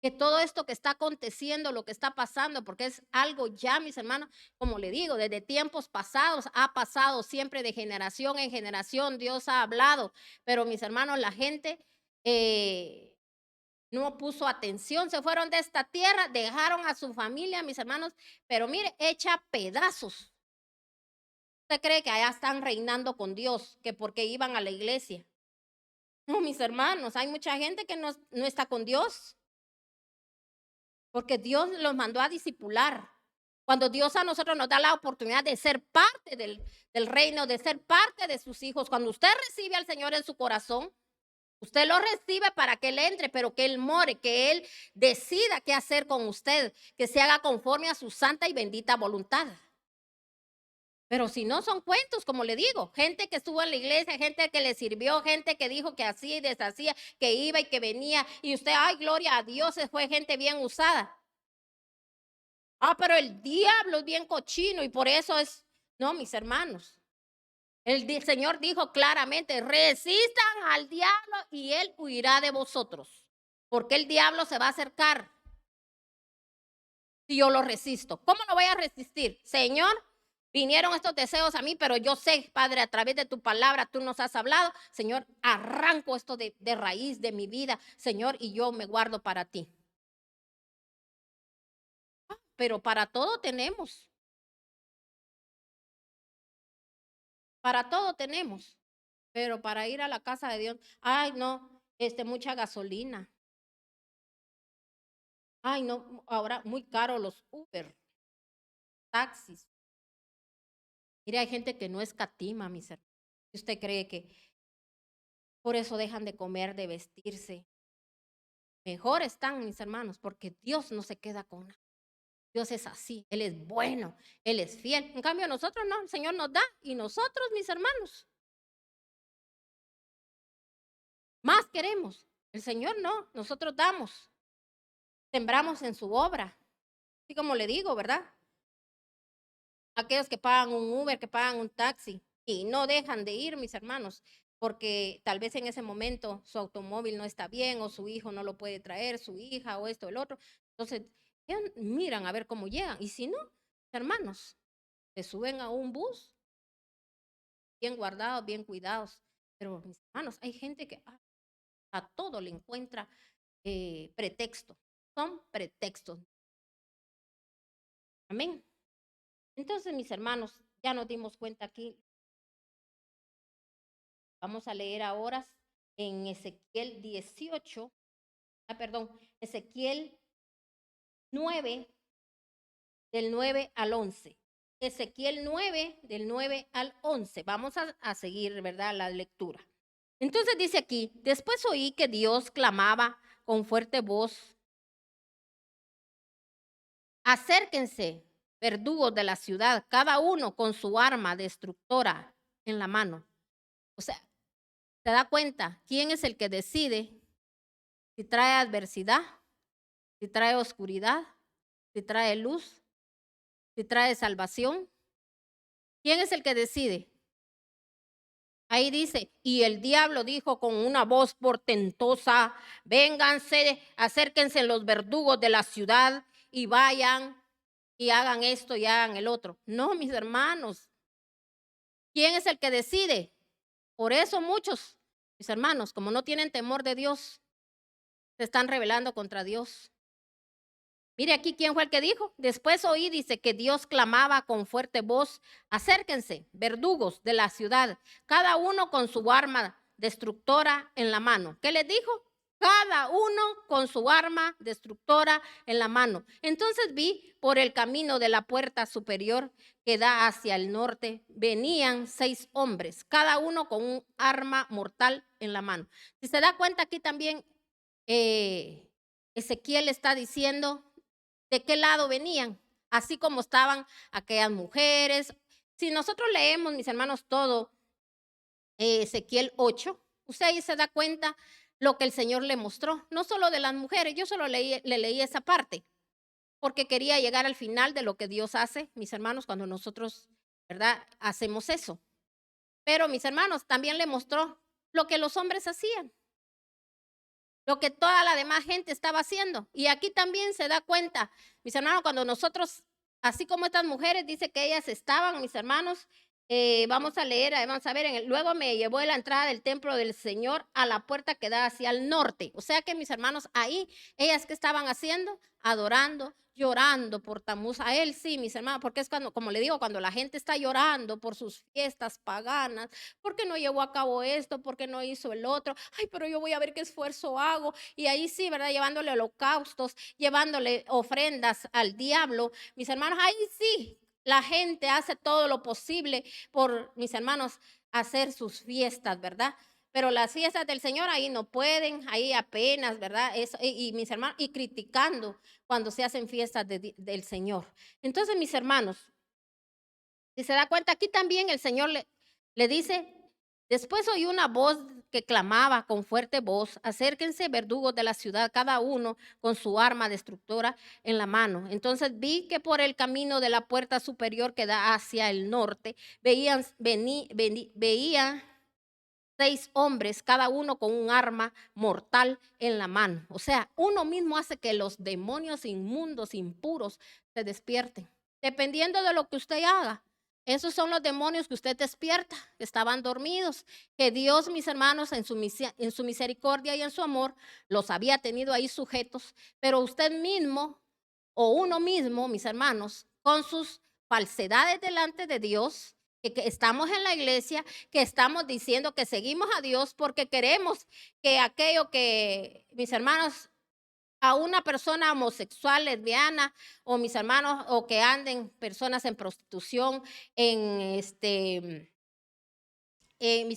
que todo esto que está aconteciendo, lo que está pasando, porque es algo ya, mis hermanos, como le digo, desde tiempos pasados ha pasado siempre de generación en generación, Dios ha hablado, pero mis hermanos, la gente eh, no puso atención, se fueron de esta tierra, dejaron a su familia, mis hermanos, pero mire, hecha pedazos. ¿Usted cree que allá están reinando con Dios, que porque iban a la iglesia? No, mis hermanos, hay mucha gente que no está con Dios, porque Dios los mandó a discipular. Cuando Dios a nosotros nos da la oportunidad de ser parte del reino, de ser parte de sus hijos, cuando usted recibe al Señor en su corazón, usted lo recibe para que Él entre, pero que Él more, que Él decida qué hacer con usted, que se haga conforme a su santa y bendita voluntad. Pero si no son cuentos, como le digo, gente que estuvo en la iglesia, gente que le sirvió, gente que dijo que hacía y deshacía, que iba y que venía, y usted, ay, gloria a Dios, fue gente bien usada. Ah, pero el diablo es bien cochino y por eso es, no, mis hermanos. Señor dijo claramente, resistan al diablo y él huirá de vosotros, porque el diablo se va a acercar si yo lo resisto. ¿Cómo lo voy a resistir? Señor, vinieron estos deseos a mí, pero yo sé, Padre, a través de tu palabra, tú nos has hablado. Señor, arranco esto de raíz de mi vida, Señor, y yo me guardo para ti. Pero para todo tenemos. Para todo tenemos. Pero para ir a la casa de Dios, ay, no, mucha gasolina. Ay, no, ahora muy caro los Uber, taxis. Mire, hay gente que no escatima, mis hermanos. ¿Usted cree que por eso dejan de comer, de vestirse? Mejor están, mis hermanos, porque Dios no se queda con nada. Dios es así, Él es bueno, Él es fiel. En cambio, nosotros no, el Señor nos da y nosotros, mis hermanos, más queremos. El Señor no, nosotros damos, sembramos en su obra. Así como le digo, ¿verdad? Aquellos que pagan un Uber, que pagan un taxi y no dejan de ir, mis hermanos, porque tal vez en ese momento su automóvil no está bien o su hijo no lo puede traer, su hija o esto, el otro. Entonces, miran a ver cómo llegan. Y si no, hermanos, se suben a un bus bien guardados, bien cuidados. Pero, mis hermanos, hay gente que a todo le encuentra pretexto. Son pretextos. Amén. Entonces, mis hermanos, ya nos dimos cuenta aquí. Vamos a leer ahora en Ezequiel 18, Ezequiel 9, del 9 al 11. Ezequiel 9, del 9 al 11. Vamos a seguir, ¿verdad?, la lectura. Entonces dice aquí, después oí que Dios clamaba con fuerte voz, acérquense, verdugos de la ciudad, cada uno con su arma destructora en la mano. O sea, ¿se da cuenta quién es el que decide si trae adversidad, si trae oscuridad, si trae luz, si trae salvación? ¿Quién es el que decide? Ahí dice, y el diablo dijo con una voz portentosa, vénganse, acérquense los verdugos de la ciudad y vayan y hagan esto y hagan el otro. No, mis hermanos. ¿Quién es el que decide? Por eso muchos, mis hermanos, como no tienen temor de Dios, se están rebelando contra Dios. Mire aquí quién fue el que dijo. Después oí, dice, que Dios clamaba con fuerte voz, acérquense, verdugos de la ciudad, cada uno con su arma destructora en la mano. ¿Qué les dijo? Cada uno con su arma destructora en la mano. Entonces vi por el camino de la puerta superior que da hacia el norte, venían 6 hombres, cada uno con un arma mortal en la mano. Si se da cuenta aquí también, Ezequiel está diciendo de qué lado venían, así como estaban aquellas mujeres. Si nosotros leemos, mis hermanos, todo Ezequiel 8, usted ahí se da cuenta lo que el Señor le mostró, no solo de las mujeres, yo solo le leí esa parte, porque quería llegar al final de lo que Dios hace, mis hermanos, cuando nosotros, ¿verdad?, hacemos eso. Pero mis hermanos, también le mostró lo que los hombres hacían. lo que toda la demás gente estaba haciendo. Y aquí también se da cuenta, mis hermanos, cuando nosotros, así como estas mujeres, dice que ellas estaban, mis hermanos, vamos a leer, vamos a ver, luego me llevó de la entrada del templo del Señor a la puerta que da hacia el norte. O sea que, mis hermanos, ahí, ellas que estaban haciendo, adorando, llorando por Tamuz. A él sí, mis hermanos, porque es cuando, como le digo, cuando la gente está llorando por sus fiestas paganas, porque no llevó a cabo esto, porque no hizo el otro, ay, pero yo voy a ver qué esfuerzo hago. Y ahí sí, ¿verdad? Llevándole holocaustos, llevándole ofrendas al diablo. Mis hermanos, ahí sí, la gente hace todo lo posible por, mis hermanos, hacer sus fiestas, ¿verdad? Pero las fiestas del Señor ahí no pueden, ahí apenas, ¿verdad? Eso, y mis hermanos, y criticando cuando se hacen fiestas del Señor. Entonces, mis hermanos, si se da cuenta, aquí también el Señor le dice, después oí una voz que clamaba con fuerte voz, acérquense verdugos de la ciudad, cada uno con su arma destructora en la mano. Entonces vi que por el camino de la puerta superior que da hacia el norte, veía 6 hombres, cada uno con un arma mortal en la mano. O sea, uno mismo hace que los demonios inmundos, impuros, se despierten. Dependiendo de lo que usted haga. Esos son los demonios que usted despierta, que estaban dormidos, que Dios, mis hermanos, en su misericordia y en su amor, los había tenido ahí sujetos, pero usted mismo o uno mismo, mis hermanos, con sus falsedades delante de Dios, que estamos en la iglesia, que estamos diciendo que seguimos a Dios porque queremos que aquello que, mis hermanos, a una persona homosexual, lesbiana, o mis hermanos, o que anden personas en prostitución, mis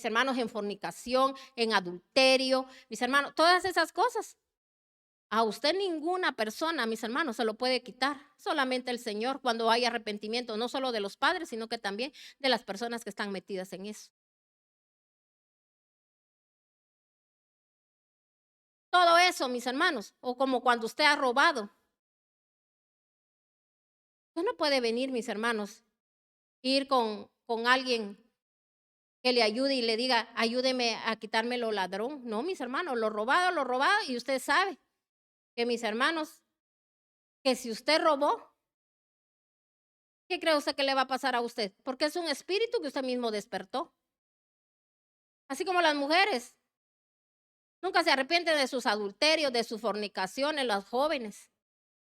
hermanos, en fornicación, en adulterio, mis hermanos, todas esas cosas. A usted ninguna persona, mis hermanos, se lo puede quitar. Solamente el Señor, cuando hay arrepentimiento, no solo de los padres, sino que también de las personas que están metidas en eso. Todo eso, mis hermanos, o como cuando usted ha robado. Usted no puede venir, mis hermanos, ir con alguien que le ayude y le diga, ayúdeme a quitarme lo ladrón. No, mis hermanos, lo robado, y usted sabe que, mis hermanos, que si usted robó, ¿qué cree usted que le va a pasar a usted? Porque es un espíritu que usted mismo despertó. Así como las mujeres, nunca se arrepienten de sus adulterios, de sus fornicaciones, los jóvenes.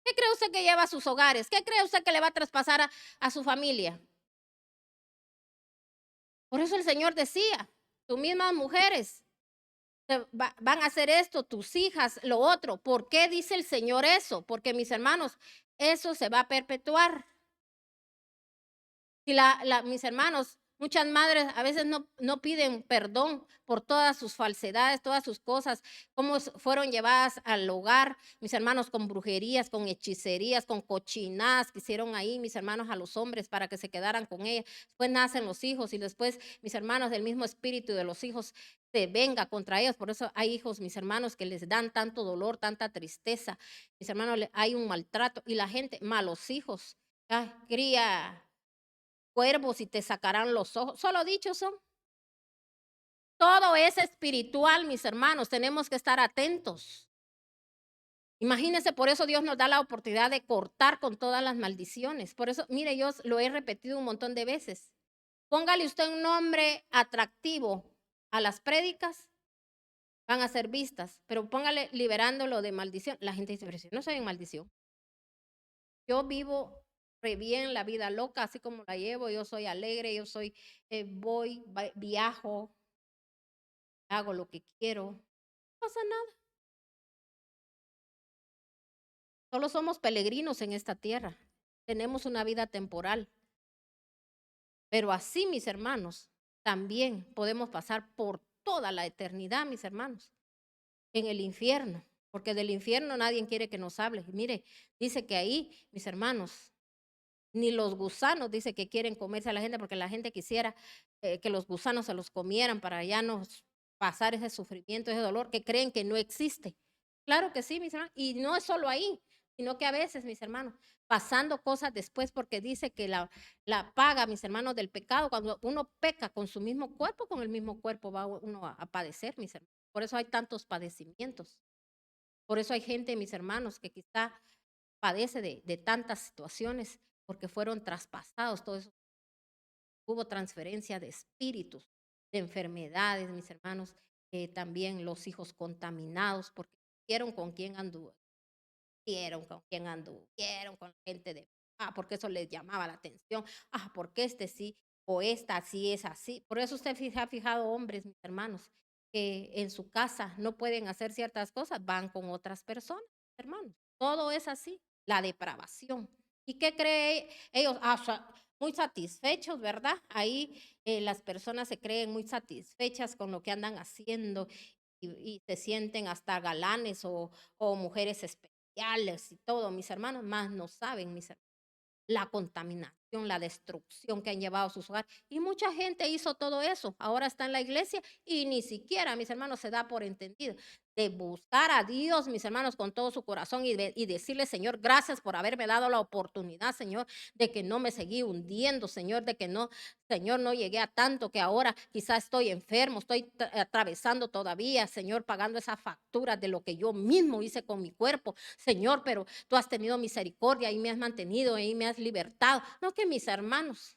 ¿Qué cree usted que lleva a sus hogares? ¿Qué cree usted que le va a traspasar a su familia? Por eso el Señor decía, tus mismas mujeres van a hacer esto, tus hijas, lo otro. ¿Por qué dice el Señor eso? Porque, mis hermanos, eso se va a perpetuar. Y mis hermanos, muchas madres a veces no piden perdón por todas sus falsedades, todas sus cosas, cómo fueron llevadas al hogar, mis hermanos, con brujerías, con hechicerías, con cochinadas que hicieron ahí, mis hermanos, a los hombres para que se quedaran con ella. Después nacen los hijos y después, mis hermanos, del mismo espíritu de los hijos se venga contra ellos. Por eso hay hijos, mis hermanos, que les dan tanto dolor, tanta tristeza. Mis hermanos, hay un maltrato y la gente, malos hijos, cría cuervos y te sacarán los ojos. Solo dichos son. Todo es espiritual, mis hermanos. Tenemos que estar atentos. Imagínense, por eso Dios nos da la oportunidad de cortar con todas las maldiciones. Por eso, mire, yo lo he repetido un montón de veces. Póngale usted un nombre atractivo a las prédicas, van a ser vistas, pero póngale liberándolo de maldición. La gente dice, pero si no soy en maldición. Yo vivo re bien la vida loca, así como la llevo, yo soy alegre, yo soy, viajo, hago lo que quiero, no pasa nada. Solo somos peregrinos en esta tierra, tenemos una vida temporal. Pero así, mis hermanos, también podemos pasar por toda la eternidad, mis hermanos, en el infierno, porque del infierno nadie quiere que nos hable. Mire, dice que ahí, mis hermanos, ni los gusanos dice que quieren comerse a la gente, porque la gente quisiera que los gusanos se los comieran para ya no pasar ese sufrimiento, ese dolor que creen que no existe. Claro que sí, mis hermanos, y no es solo ahí, sino que a veces, mis hermanos, pasando cosas después, porque dice que la paga, mis hermanos, del pecado, cuando uno peca con su mismo cuerpo, con el mismo cuerpo va uno a padecer, mis hermanos. Por eso hay tantos padecimientos. Por eso hay gente, mis hermanos, que quizá padece de tantas situaciones porque fueron traspasados, todo eso. Hubo transferencia de espíritus, de enfermedades, mis hermanos, también los hijos contaminados porque vieron con quién anduvieron, con quién anduvieron, con la gente porque eso les llamaba la atención, porque este sí, o esta sí es así. Por eso usted ha fijado hombres, mis hermanos, que en su casa no pueden hacer ciertas cosas, van con otras personas, hermanos. Todo es así, la depravación. ¿Y qué cree ellos? Muy satisfechos, ¿verdad? Ahí las personas se creen muy satisfechas con lo que andan haciendo y se sienten hasta galanes o mujeres especiales y todo, mis hermanos, más no saben, mis hermanos, la contaminación, la destrucción que han llevado a sus hogares. Y mucha gente hizo todo eso. Ahora está en la iglesia y ni siquiera, mis hermanos, se da por entendido de buscar a Dios, mis hermanos, con todo su corazón y decirle, Señor, gracias por haberme dado la oportunidad, Señor, de que no me seguí hundiendo, Señor, de que no, Señor, no llegué a tanto que ahora quizás estoy enfermo, estoy atravesando todavía, Señor, pagando esa factura de lo que yo mismo hice con mi cuerpo, Señor, pero tú has tenido misericordia y me has mantenido y me has libertado. No que mis hermanos.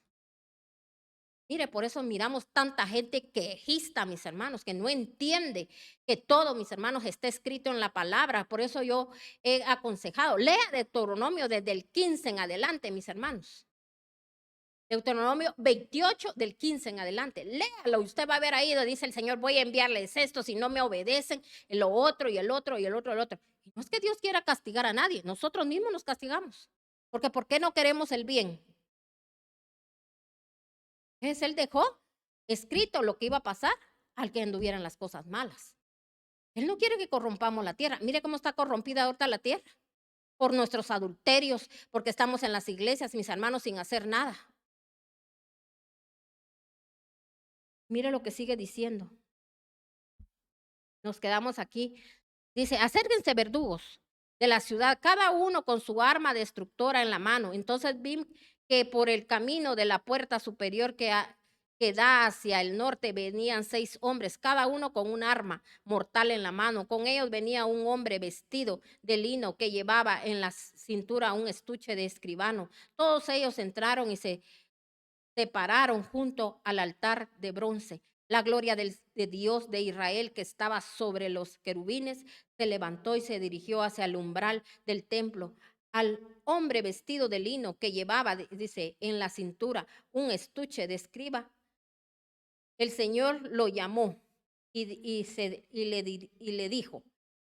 Mire, por eso miramos tanta gente quejista, mis hermanos, que no entiende que todo, mis hermanos, está escrito en la palabra. Por eso yo he aconsejado, lea Deuteronomio desde el 15 en adelante, mis hermanos. Deuteronomio 28 del 15 en adelante. Léalo, usted va a ver ahí donde dice el Señor, voy a enviarles esto si no me obedecen, lo otro y el otro y el otro y el otro. Y no es que Dios quiera castigar a nadie, nosotros mismos nos castigamos. Porque ¿por qué no queremos el bien? Él dejó escrito lo que iba a pasar al que anduvieran las cosas malas. Él no quiere que corrompamos la tierra. Mire cómo está corrompida ahorita la tierra por nuestros adulterios, porque estamos en las iglesias, mis hermanos, sin hacer nada. Mire lo que sigue diciendo. Nos quedamos aquí. Dice, acérquense verdugos de la ciudad, cada uno con su arma destructora en la mano. Entonces vi que por el camino de la puerta superior que da hacia el norte venían 6 hombres, cada uno con un arma mortal en la mano. Con ellos venía un hombre vestido de lino que llevaba en la cintura un estuche de escribano. Todos ellos entraron y se pararon junto al altar de bronce. La gloria de Dios de Israel que estaba sobre los querubines se levantó y se dirigió hacia el umbral del templo. Al hombre vestido de lino que llevaba, dice, en la cintura un estuche de escriba, el Señor lo llamó y le dijo,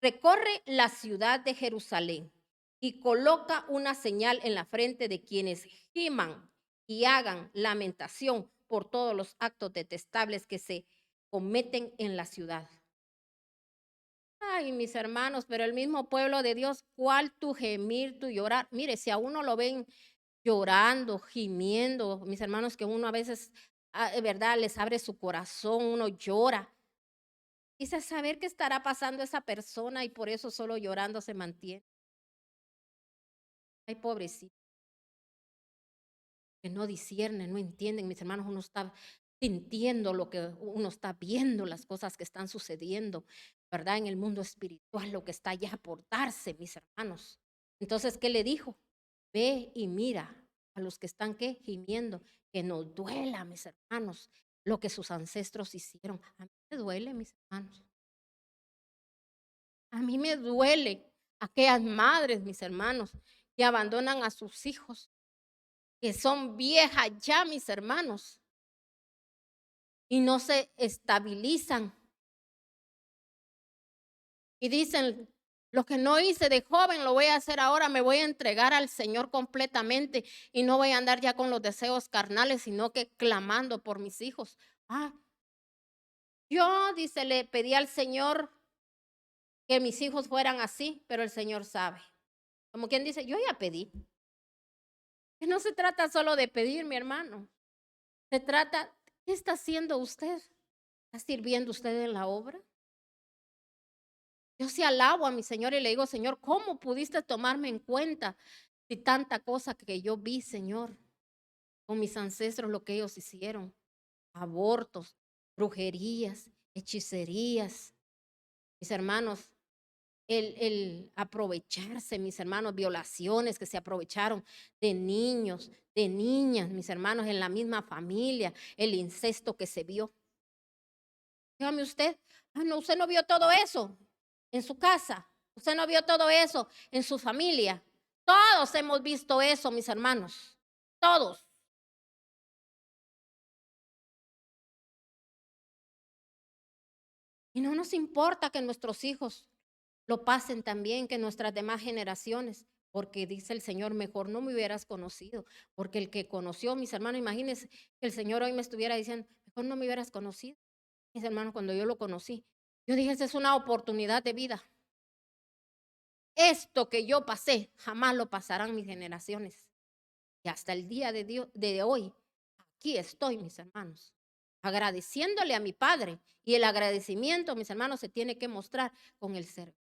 recorre la ciudad de Jerusalén y coloca una señal en la frente de quienes giman y hagan lamentación por todos los actos detestables que se cometen en la ciudad. Ay, mis hermanos, pero el mismo pueblo de Dios, ¿cuál tu gemir, tu llorar? Mire, si a uno lo ven llorando, gimiendo, mis hermanos, que uno a veces, de verdad, les abre su corazón, uno llora. Quizás saber qué estará pasando esa persona y por eso solo llorando se mantiene. Ay, pobrecito, que no disciernen, no entienden, mis hermanos, uno está sintiendo lo que uno está viendo, las cosas que están sucediendo, ¿verdad? En el mundo espiritual, lo que está ya por darse, mis hermanos. Entonces, ¿qué le dijo? Ve y mira a los que están, ¿qué? Gimiendo, que nos duela, mis hermanos, lo que sus ancestros hicieron. A mí me duele, mis hermanos. A mí me duele aquellas madres, mis hermanos, que abandonan a sus hijos, que son viejas ya, mis hermanos, y no se estabilizan. Y dicen, lo que no hice de joven lo voy a hacer ahora, me voy a entregar al Señor completamente y no voy a andar ya con los deseos carnales, sino que clamando por mis hijos. Yo, dice, le pedí al Señor que mis hijos fueran así, pero el Señor sabe. Como quien dice, yo ya pedí. Que no se trata solo de pedir, mi hermano. Se trata, ¿qué está haciendo usted? ¿Está sirviendo usted en la obra? Yo sí alabo a mi Señor y le digo, Señor, ¿cómo pudiste tomarme en cuenta si tanta cosa que yo vi, Señor, con mis ancestros, lo que ellos hicieron? Abortos, brujerías, hechicerías. Mis hermanos, el aprovecharse, mis hermanos, violaciones que se aprovecharon de niños, de niñas, mis hermanos, en la misma familia, el incesto que se vio. Dígame usted, no, usted no vio todo eso en su casa, usted no vio todo eso en su familia. Todos hemos visto eso, mis hermanos, todos. Y no nos importa que nuestros hijos lo pasen también, que nuestras demás generaciones, porque dice el Señor, mejor no me hubieras conocido, porque el que conoció, mis hermanos, imagínense que el Señor hoy me estuviera diciendo, mejor no me hubieras conocido. Mis hermanos, cuando yo lo conocí, yo dije, esa es una oportunidad de vida. Esto que yo pasé, jamás lo pasarán mis generaciones. Y hasta el día de hoy, aquí estoy, mis hermanos, agradeciéndole a mi Padre. Y el agradecimiento, mis hermanos, se tiene que mostrar con el ser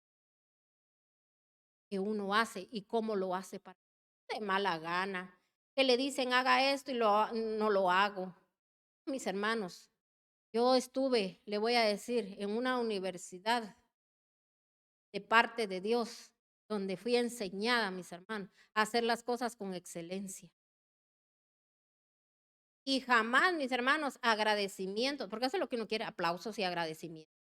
que uno hace y cómo lo hace para de mala gana. Que le dicen haga esto y no lo hago. Mis hermanos, yo estuve, le voy a decir, en una universidad de parte de Dios, donde fui enseñada, mis hermanos, a hacer las cosas con excelencia. Y jamás, mis hermanos, agradecimiento, porque eso es lo que uno quiere, aplausos y agradecimientos.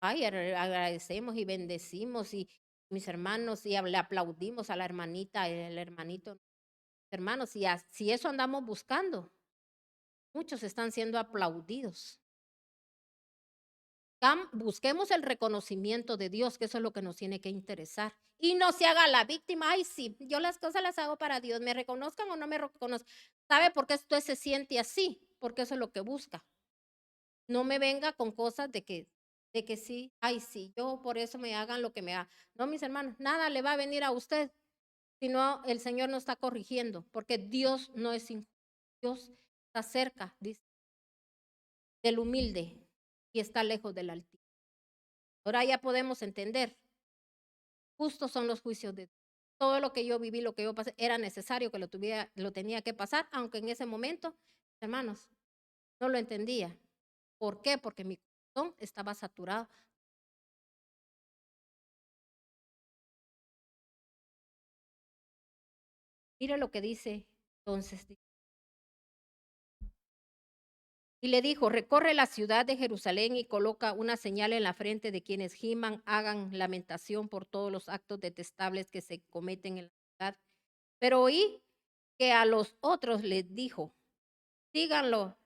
Ay, agradecemos y bendecimos y mis hermanos, y le aplaudimos a la hermanita, el hermanito. Hermanos, si eso andamos buscando, muchos están siendo aplaudidos. Busquemos el reconocimiento de Dios, que eso es lo que nos tiene que interesar. Y no se haga la víctima, ay, sí, yo las cosas las hago para Dios, me reconozcan o no me reconozcan. ¿Sabe por qué usted se siente así? Porque eso es lo que busca. No me venga con cosas de que sí, ay, sí, yo por eso me hagan lo que me hagan. No, mis hermanos, nada le va a venir a usted, sino el Señor nos está corrigiendo, porque Dios no es injusto. Dios está cerca, dice, del humilde y está lejos del altivo. Ahora ya podemos entender, justos son los juicios de Dios. Todo lo que yo viví, lo que yo pasé, era necesario que lo tenía que pasar, aunque en ese momento, hermanos, no lo entendía. ¿Por qué? Porque mi corazón estaba saturado. Mire lo que dice entonces. Y le dijo, recorre la ciudad de Jerusalén y coloca una señal en la frente de quienes giman, hagan lamentación por todos los actos detestables que se cometen en la ciudad. Pero oí que a los otros les dijo, síganlo,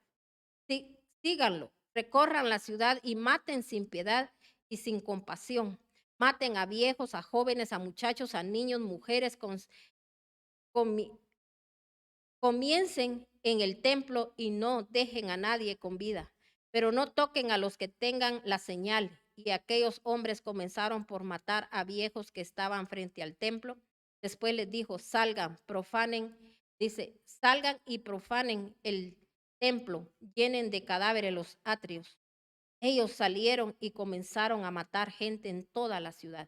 síganlo, recorran la ciudad y maten sin piedad y sin compasión. Maten a viejos, a jóvenes, a muchachos, a niños, mujeres, comi- comiencen en el templo y no dejen a nadie con vida, pero no toquen a los que tengan la señal. Y aquellos hombres comenzaron por matar a viejos que estaban frente al templo. Después les dijo, salgan, profanen, dice, salgan y profanen el templo, llenen de cadáveres los atrios. Ellos salieron y comenzaron a matar gente en toda la ciudad.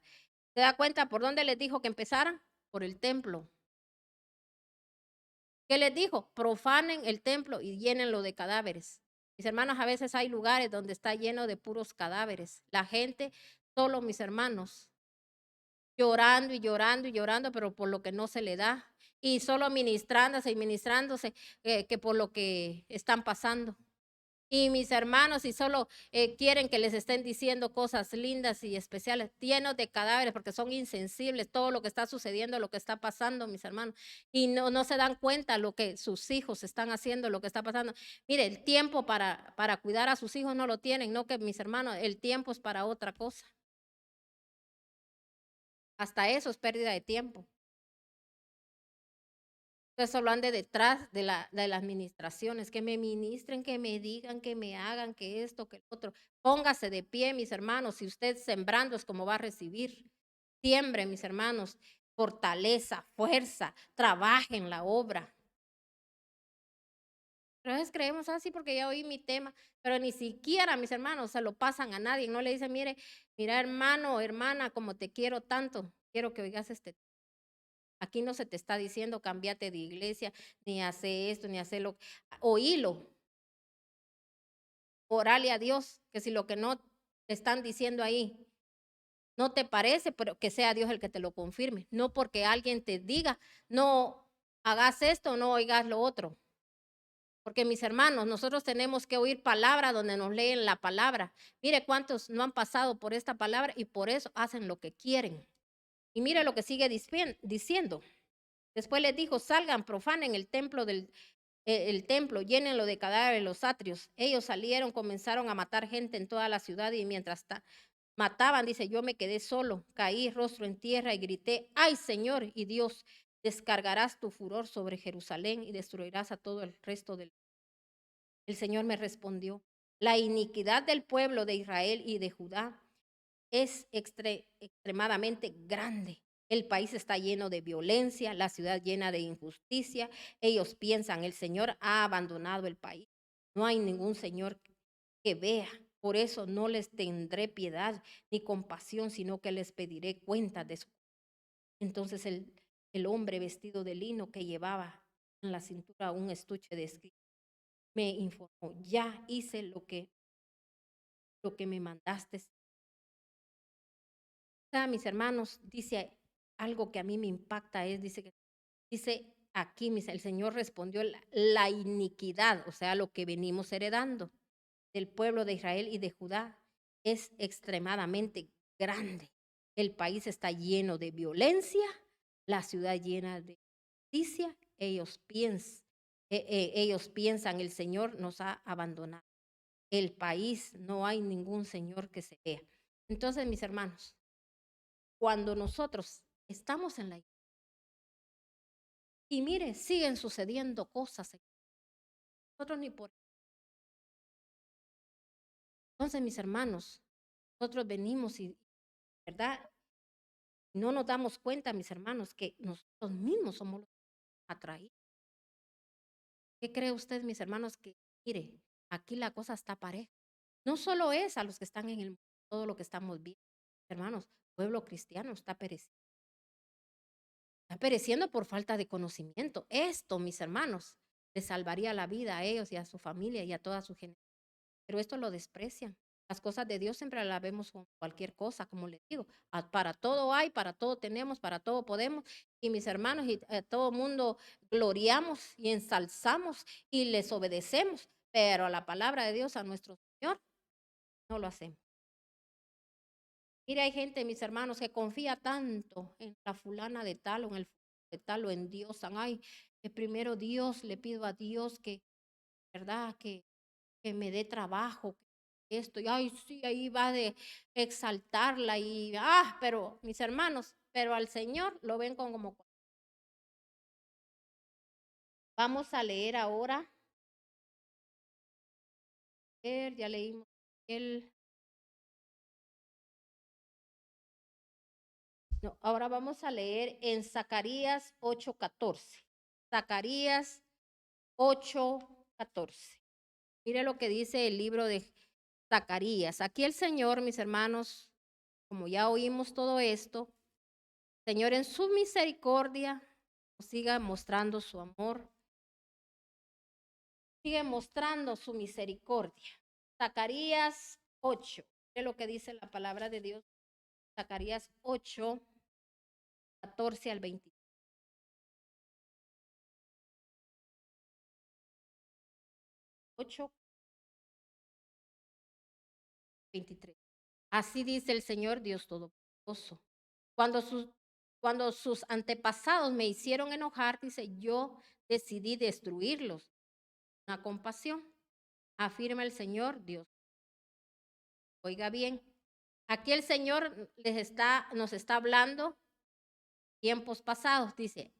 ¿Se da cuenta por dónde les dijo que empezaran? Por el templo. ¿Qué les dijo? Profanen el templo y llénenlo de cadáveres. Mis hermanos, a veces hay lugares donde está lleno de puros cadáveres. La gente, solo mis hermanos, llorando y llorando y llorando, pero por lo que no se le da. Y solo ministrándose y ministrándose, que por lo que están pasando. Y mis hermanos, si solo quieren que les estén diciendo cosas lindas y especiales, llenos de cadáveres, porque son insensibles, todo lo que está sucediendo, lo que está pasando, mis hermanos, y no se dan cuenta lo que sus hijos están haciendo, lo que está pasando. Mire, el tiempo para cuidar a sus hijos no lo tienen, no que mis hermanos, el tiempo es para otra cosa. Hasta eso es pérdida de tiempo. Ustedes solo ande detrás de las administraciones, que me ministren, que me digan, que me hagan, que esto, que el otro. Póngase de pie, mis hermanos, si usted sembrando es como va a recibir. Siembre, mis hermanos, fortaleza, fuerza, trabaje en la obra. Pero a veces creemos así porque ya oí mi tema, pero ni siquiera, mis hermanos, se lo pasan a nadie. No le dicen, mira hermano, hermana, como te quiero tanto, quiero que oigas este. Aquí no se te está diciendo cámbiate de iglesia, ni hace esto, ni hace lo. Oílo, orale a Dios, que si lo que no te están diciendo ahí No te parece, pero que sea Dios el que te lo confirme. No porque alguien te diga, no hagas esto, no oigas lo otro. Porque mis hermanos, nosotros tenemos que oír palabra donde nos leen la palabra. Mire cuántos no han pasado por esta palabra y por eso hacen lo que quieren. Y mire lo que sigue diciendo. Después les dijo, salgan, profanen el templo, llénenlo de cadáveres los atrios. Ellos salieron, comenzaron a matar gente en toda la ciudad y mientras mataban, dice, yo me quedé solo, caí rostro en tierra y grité, ay Señor y Dios, descargarás tu furor sobre Jerusalén y destruirás a todo el resto del... El Señor me respondió, la iniquidad del pueblo de Israel y de Judá es extremadamente grande. El país está lleno de violencia, la ciudad llena de injusticia. Ellos piensan, el Señor ha abandonado el país. No hay ningún Señor que vea. Por eso no les tendré piedad ni compasión, sino que les pediré cuenta de su... Entonces el hombre vestido de lino que llevaba en la cintura un estuche de escrito me informó, ya hice lo que me mandaste. Mis hermanos, dice algo que a mí me impacta, dice aquí, el Señor respondió la iniquidad, o sea, lo que venimos heredando del pueblo de Israel y de Judá es extremadamente grande. El país está lleno de violencia, la ciudad llena de justicia. Ellos piensan, el Señor nos ha abandonado. El país, no hay ningún Señor que se vea. Entonces, mis hermanos, cuando nosotros estamos en la iglesia, y mire, siguen sucediendo cosas, nosotros ni por... Entonces, mis hermanos, nosotros venimos y, ¿verdad? No nos damos cuenta, mis hermanos, que nosotros mismos somos los atraídos. ¿Qué cree usted, mis hermanos? Que, mire, aquí la cosa está pareja. No solo es a los que están en el mundo, todo lo que estamos viendo. Hermanos, pueblo cristiano está pereciendo. Está pereciendo por falta de conocimiento. Esto, mis hermanos, les salvaría la vida a ellos y a su familia y a toda su generación. Pero esto lo desprecian. Las cosas de Dios siempre las vemos con cualquier cosa, como les digo. Para todo hay, para todo tenemos, para todo podemos. Y mis hermanos, y todo mundo gloriamos y ensalzamos y les obedecemos. Pero a la palabra de Dios, a nuestro Señor, no lo hacemos. Mire, hay gente, mis hermanos, que confía tanto en la fulana de tal o en el de tal o en Dios. Ay, que primero Dios, le pido a Dios que, ¿verdad? Que me dé trabajo, esto, y ay, sí, ahí va de exaltarla y, pero mis hermanos, pero al Señor lo ven como... Vamos a leer ahora, ya leímos ahora vamos a leer en Zacarías 8:14. Zacarías 8:14. Mire lo que dice el libro de Zacarías. Aquí el Señor, mis hermanos, como ya oímos todo esto, Señor en su misericordia nos siga mostrando su amor, sigue mostrando su misericordia. Zacarías 8, mire lo que dice la palabra de Dios. Zacarías 8:14 al 20. 8:23. Así dice el Señor Dios Todopoderoso. Cuando sus antepasados me hicieron enojar, dice, yo decidí destruirlos. Una compasión, afirma el Señor Dios. Oiga bien, aquí el Señor nos está hablando tiempos pasados. Dice,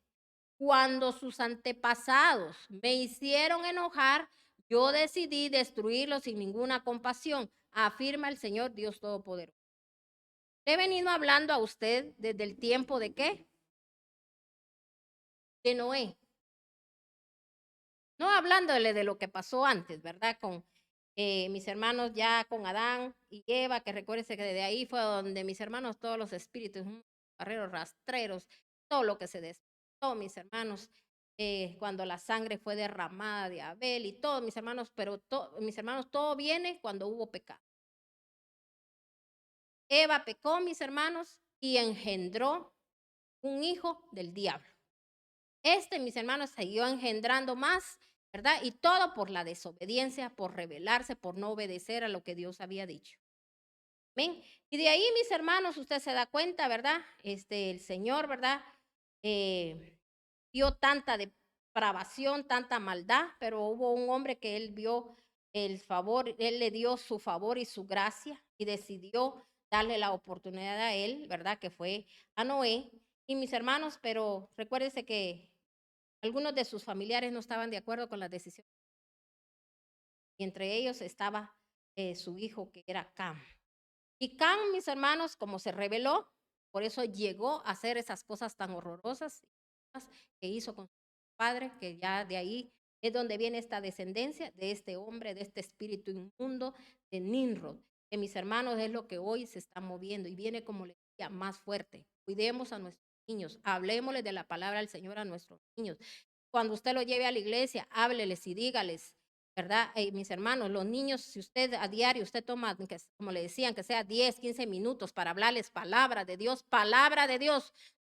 cuando sus antepasados me hicieron enojar, yo decidí destruirlos sin ninguna compasión, afirma el Señor Dios Todopoderoso. He venido hablando a usted desde el tiempo de ¿qué? De Noé. No hablándole de lo que pasó antes, ¿verdad? Con mis hermanos ya con Adán y Eva, que recuérdense que de ahí fue donde mis hermanos, todos los espíritus, barreros rastreros, todo lo que se despertó, mis hermanos, cuando la sangre fue derramada de Abel y todos mis hermanos, pero mis hermanos, todo viene cuando hubo pecado. Eva pecó, mis hermanos, y engendró un hijo del diablo. Mis hermanos, siguió engendrando más, ¿verdad? Y todo por la desobediencia, por rebelarse, por no obedecer a lo que Dios había dicho. Amén. Y de ahí, mis hermanos, usted se da cuenta, ¿verdad? El Señor, ¿verdad? Vio tanta depravación, tanta maldad, pero hubo un hombre que él vio el favor, él le dio su favor y su gracia y decidió darle la oportunidad a él, ¿verdad? Que fue a Noé. Y mis hermanos, pero recuérdense que algunos de sus familiares no estaban de acuerdo con la decisión. Y entre ellos estaba su hijo, que era Cam. Y Cam, mis hermanos, como se rebeló, por eso llegó a hacer esas cosas tan horrorosas que hizo con su padre, que ya de ahí es donde viene esta descendencia de este hombre, de este espíritu inmundo, de Nimrod, que mis hermanos es lo que hoy se está moviendo y viene, como les decía, más fuerte. Cuidemos a nuestros niños, hablemosles de la palabra del Señor a nuestros niños. Cuando usted lo lleve a la iglesia, hábleles y dígales, ¿verdad? Mis hermanos, los niños, si usted a diario, usted toma, como le decían, que sea 10, 15 minutos para hablarles palabra de Dios,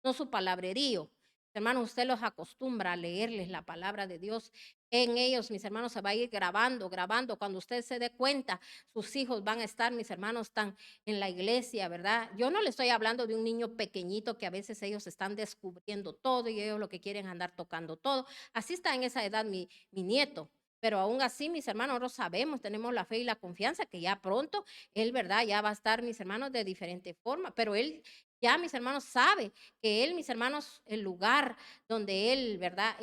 no su palabrerío. Hermanos, usted los acostumbra a leerles la palabra de Dios. En ellos, mis hermanos, se va a ir grabando, grabando. Cuando usted se dé cuenta, sus hijos van a estar, mis hermanos, están en la iglesia, ¿verdad? Yo no le estoy hablando de un niño pequeñito que a veces ellos están descubriendo todo y ellos lo que quieren andar tocando todo. Así está en esa edad mi nieto. Pero aún así, mis hermanos, nosotros sabemos, tenemos la fe y la confianza que ya pronto él, ¿verdad? Ya va a estar, mis hermanos, de diferente forma. Pero él ya, mis hermanos, sabe que él, mis hermanos, el lugar donde él, ¿verdad?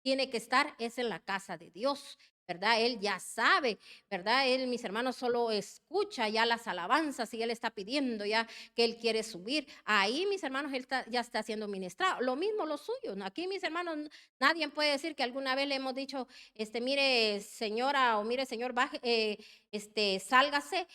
Tiene que estar es en la casa de Dios, ¿verdad? Él ya sabe, ¿verdad? Él, mis hermanos, solo escucha ya las alabanzas y él está pidiendo ya que él quiere subir. Ahí, mis hermanos, él ya está siendo ministrado. Lo mismo lo suyo. Aquí, mis hermanos, nadie puede decir que alguna vez le hemos dicho, mire, señora, o mire, señor, baje, sálgase,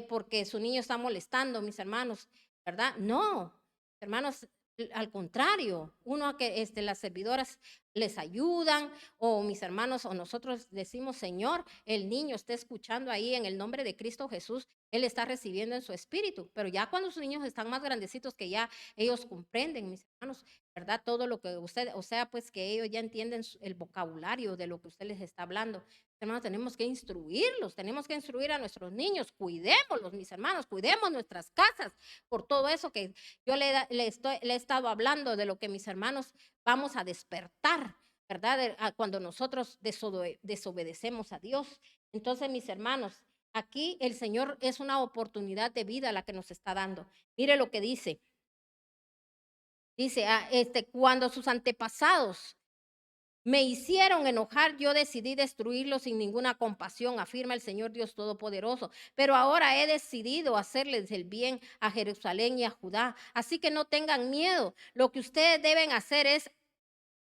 porque su niño está molestando, mis hermanos, ¿verdad? No, hermanos, al contrario, uno a que las servidoras les ayudan, o mis hermanos o nosotros decimos, Señor, el niño está escuchando ahí en el nombre de Cristo Jesús, él está recibiendo en su espíritu. Pero ya cuando sus niños están más grandecitos, que ya ellos comprenden, mis hermanos, ¿verdad? Todo lo que usted, o sea, pues que ellos ya entienden el vocabulario de lo que usted les está hablando. Hermanos, tenemos que instruirlos, tenemos que instruir a nuestros niños, cuidémoslos, mis hermanos, cuidemos nuestras casas por todo eso que yo le he estado hablando, de lo que mis hermanos vamos a despertar, ¿verdad? Cuando nosotros desobedecemos a Dios. Entonces, mis hermanos, aquí el Señor es una oportunidad de vida la que nos está dando. Mire lo que dice. Dice, cuando sus antepasados me hicieron enojar, yo decidí destruirlos sin ninguna compasión, afirma el Señor Dios Todopoderoso. Pero ahora he decidido hacerles el bien a Jerusalén y a Judá. Así que no tengan miedo. Lo que ustedes deben hacer es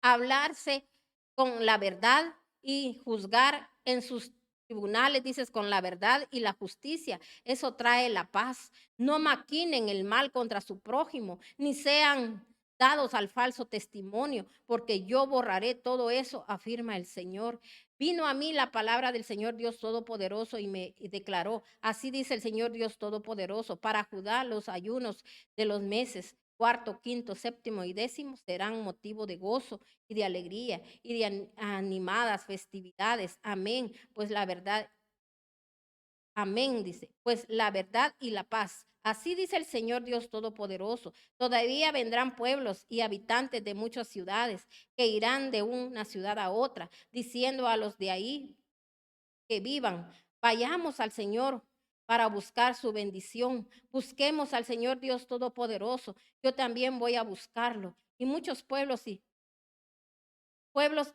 hablarse con la verdad y juzgar en sus tribunales, dices, con la verdad y la justicia. Eso trae la paz. No maquinen el mal contra su prójimo, ni sean dados al falso testimonio, porque yo borraré todo eso, afirma el Señor. Vino a mí la palabra del Señor Dios Todopoderoso y me declaró, así dice el Señor Dios Todopoderoso, para Judá los ayunos de los meses cuarto, quinto, séptimo y décimo serán motivo de gozo y de alegría y de animadas festividades. Amén. Pues la verdad, amén, dice, pues la verdad y la paz. Así dice el Señor Dios Todopoderoso. Todavía vendrán pueblos y habitantes de muchas ciudades que irán de una ciudad a otra, diciendo a los de ahí que vivan, vayamos al Señor para buscar su bendición. Busquemos al Señor Dios Todopoderoso. Yo también voy a buscarlo. Y muchos pueblos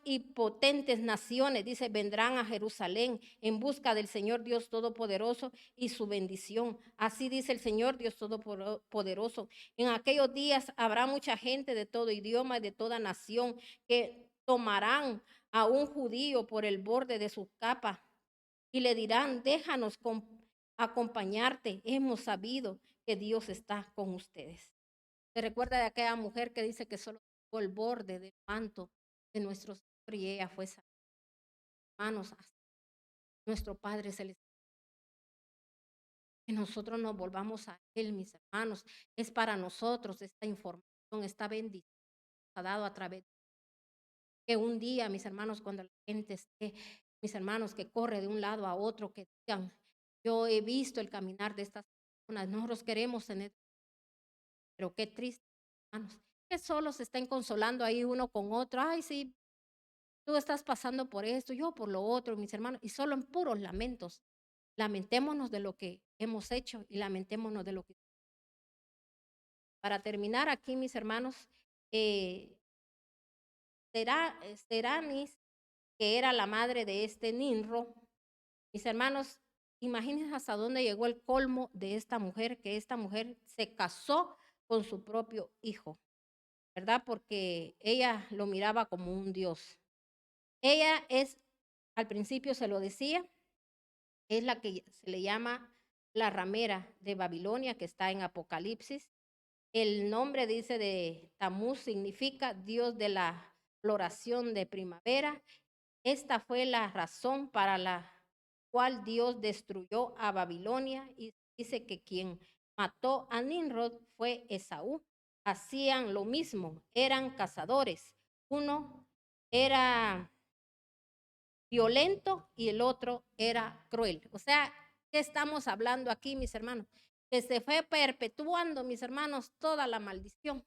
y potentes naciones, dice, vendrán a Jerusalén en busca del Señor Dios Todopoderoso y su bendición. Así dice el Señor Dios Todopoderoso. En aquellos días habrá mucha gente de todo idioma y de toda nación que tomarán a un judío por el borde de su capa y le dirán, déjanos acompañarte. Hemos sabido que Dios está con ustedes. ¿Se recuerda de aquella mujer que dice que solo tocó el borde del manto de nuestro Señor y ella fue sana? Hermanos, nuestro Padre Celestial que nosotros nos volvamos a Él, mis hermanos. Es para nosotros esta información, esta bendición ha dado a través que un día, mis hermanos, cuando la gente esté, mis hermanos, que corre de un lado a otro, que digan, yo he visto el caminar de estas personas, nosotros queremos tener, pero qué triste, hermanos, que solo se estén consolando ahí uno con otro, ay, sí, tú estás pasando por esto, yo por lo otro, mis hermanos, y solo en puros lamentos. Lamentémonos de lo que hemos hecho y lamentémonos de lo que... Para terminar aquí, mis hermanos, eh, Seranis, que era la madre de este Ninro, mis hermanos, imagínense hasta dónde llegó el colmo de esta mujer, que esta mujer se casó con su propio hijo, ¿verdad? Porque ella lo miraba como un dios. Ella es, al principio se lo decía, es la que se le llama la ramera de Babilonia, que está en Apocalipsis. El nombre, dice, de Tamuz significa Dios de la floración de primavera. Esta fue la razón para la cual Dios destruyó a Babilonia, y dice que quien mató a Nimrod fue Esaú. Hacían lo mismo, eran cazadores. Uno era violento y el otro era cruel. O sea, ¿qué estamos hablando aquí, mis hermanos? Que se fue perpetuando, mis hermanos, toda la maldición,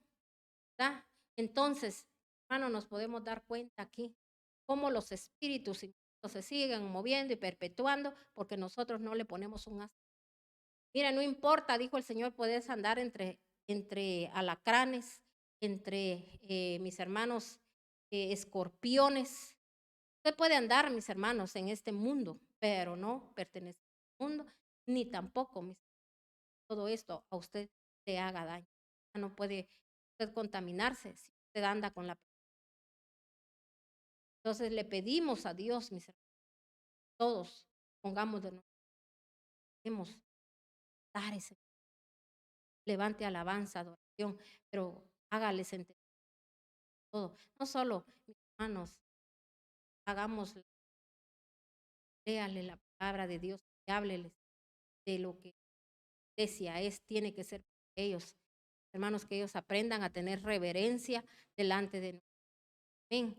¿verdad? Entonces, hermanos, nos podemos dar cuenta aquí cómo los espíritus se siguen moviendo y perpetuando porque nosotros no le ponemos un hasta. Mira, no importa, dijo el Señor, puedes andar entre alacranes, entre mis hermanos escorpiones. Usted puede andar, mis hermanos, en este mundo, pero no pertenece al mundo, ni tampoco todo esto a usted le haga daño. No puede usted contaminarse si usted anda con la... Entonces le pedimos a Dios, mis hermanos, todos pongamos de nosotros, dar ese, levante alabanza, adoración, pero hágales entender todo. No solo, mis hermanos, hagamos, léale la palabra de Dios y hábleles de lo que iglesia es, tiene que ser para ellos. Hermanos, que ellos aprendan a tener reverencia delante de nosotros. Amén.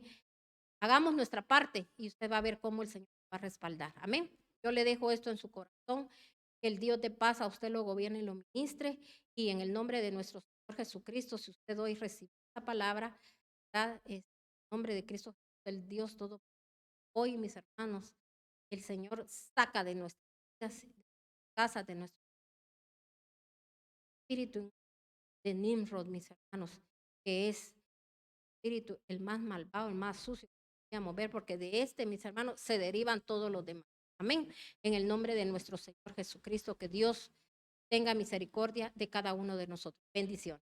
Hagamos nuestra parte y usted va a ver cómo el Señor va a respaldar. Amén. Yo le dejo esto en su corazón. Que el Dios de paz a usted lo gobierne y lo ministre. Y en el nombre de nuestro Señor Jesucristo, si usted hoy recibe esta palabra, ¿verdad? En el nombre de Cristo, el Dios todo. Hoy, mis hermanos, el Señor saca de nuestras casas, de nuestro espíritu de Nimrod, mis hermanos, que es espíritu el más malvado, el más sucio que podríamos ver, porque de este, mis hermanos, se derivan todos los demás. Amén. En el nombre de nuestro Señor Jesucristo, que Dios tenga misericordia de cada uno de nosotros. Bendición.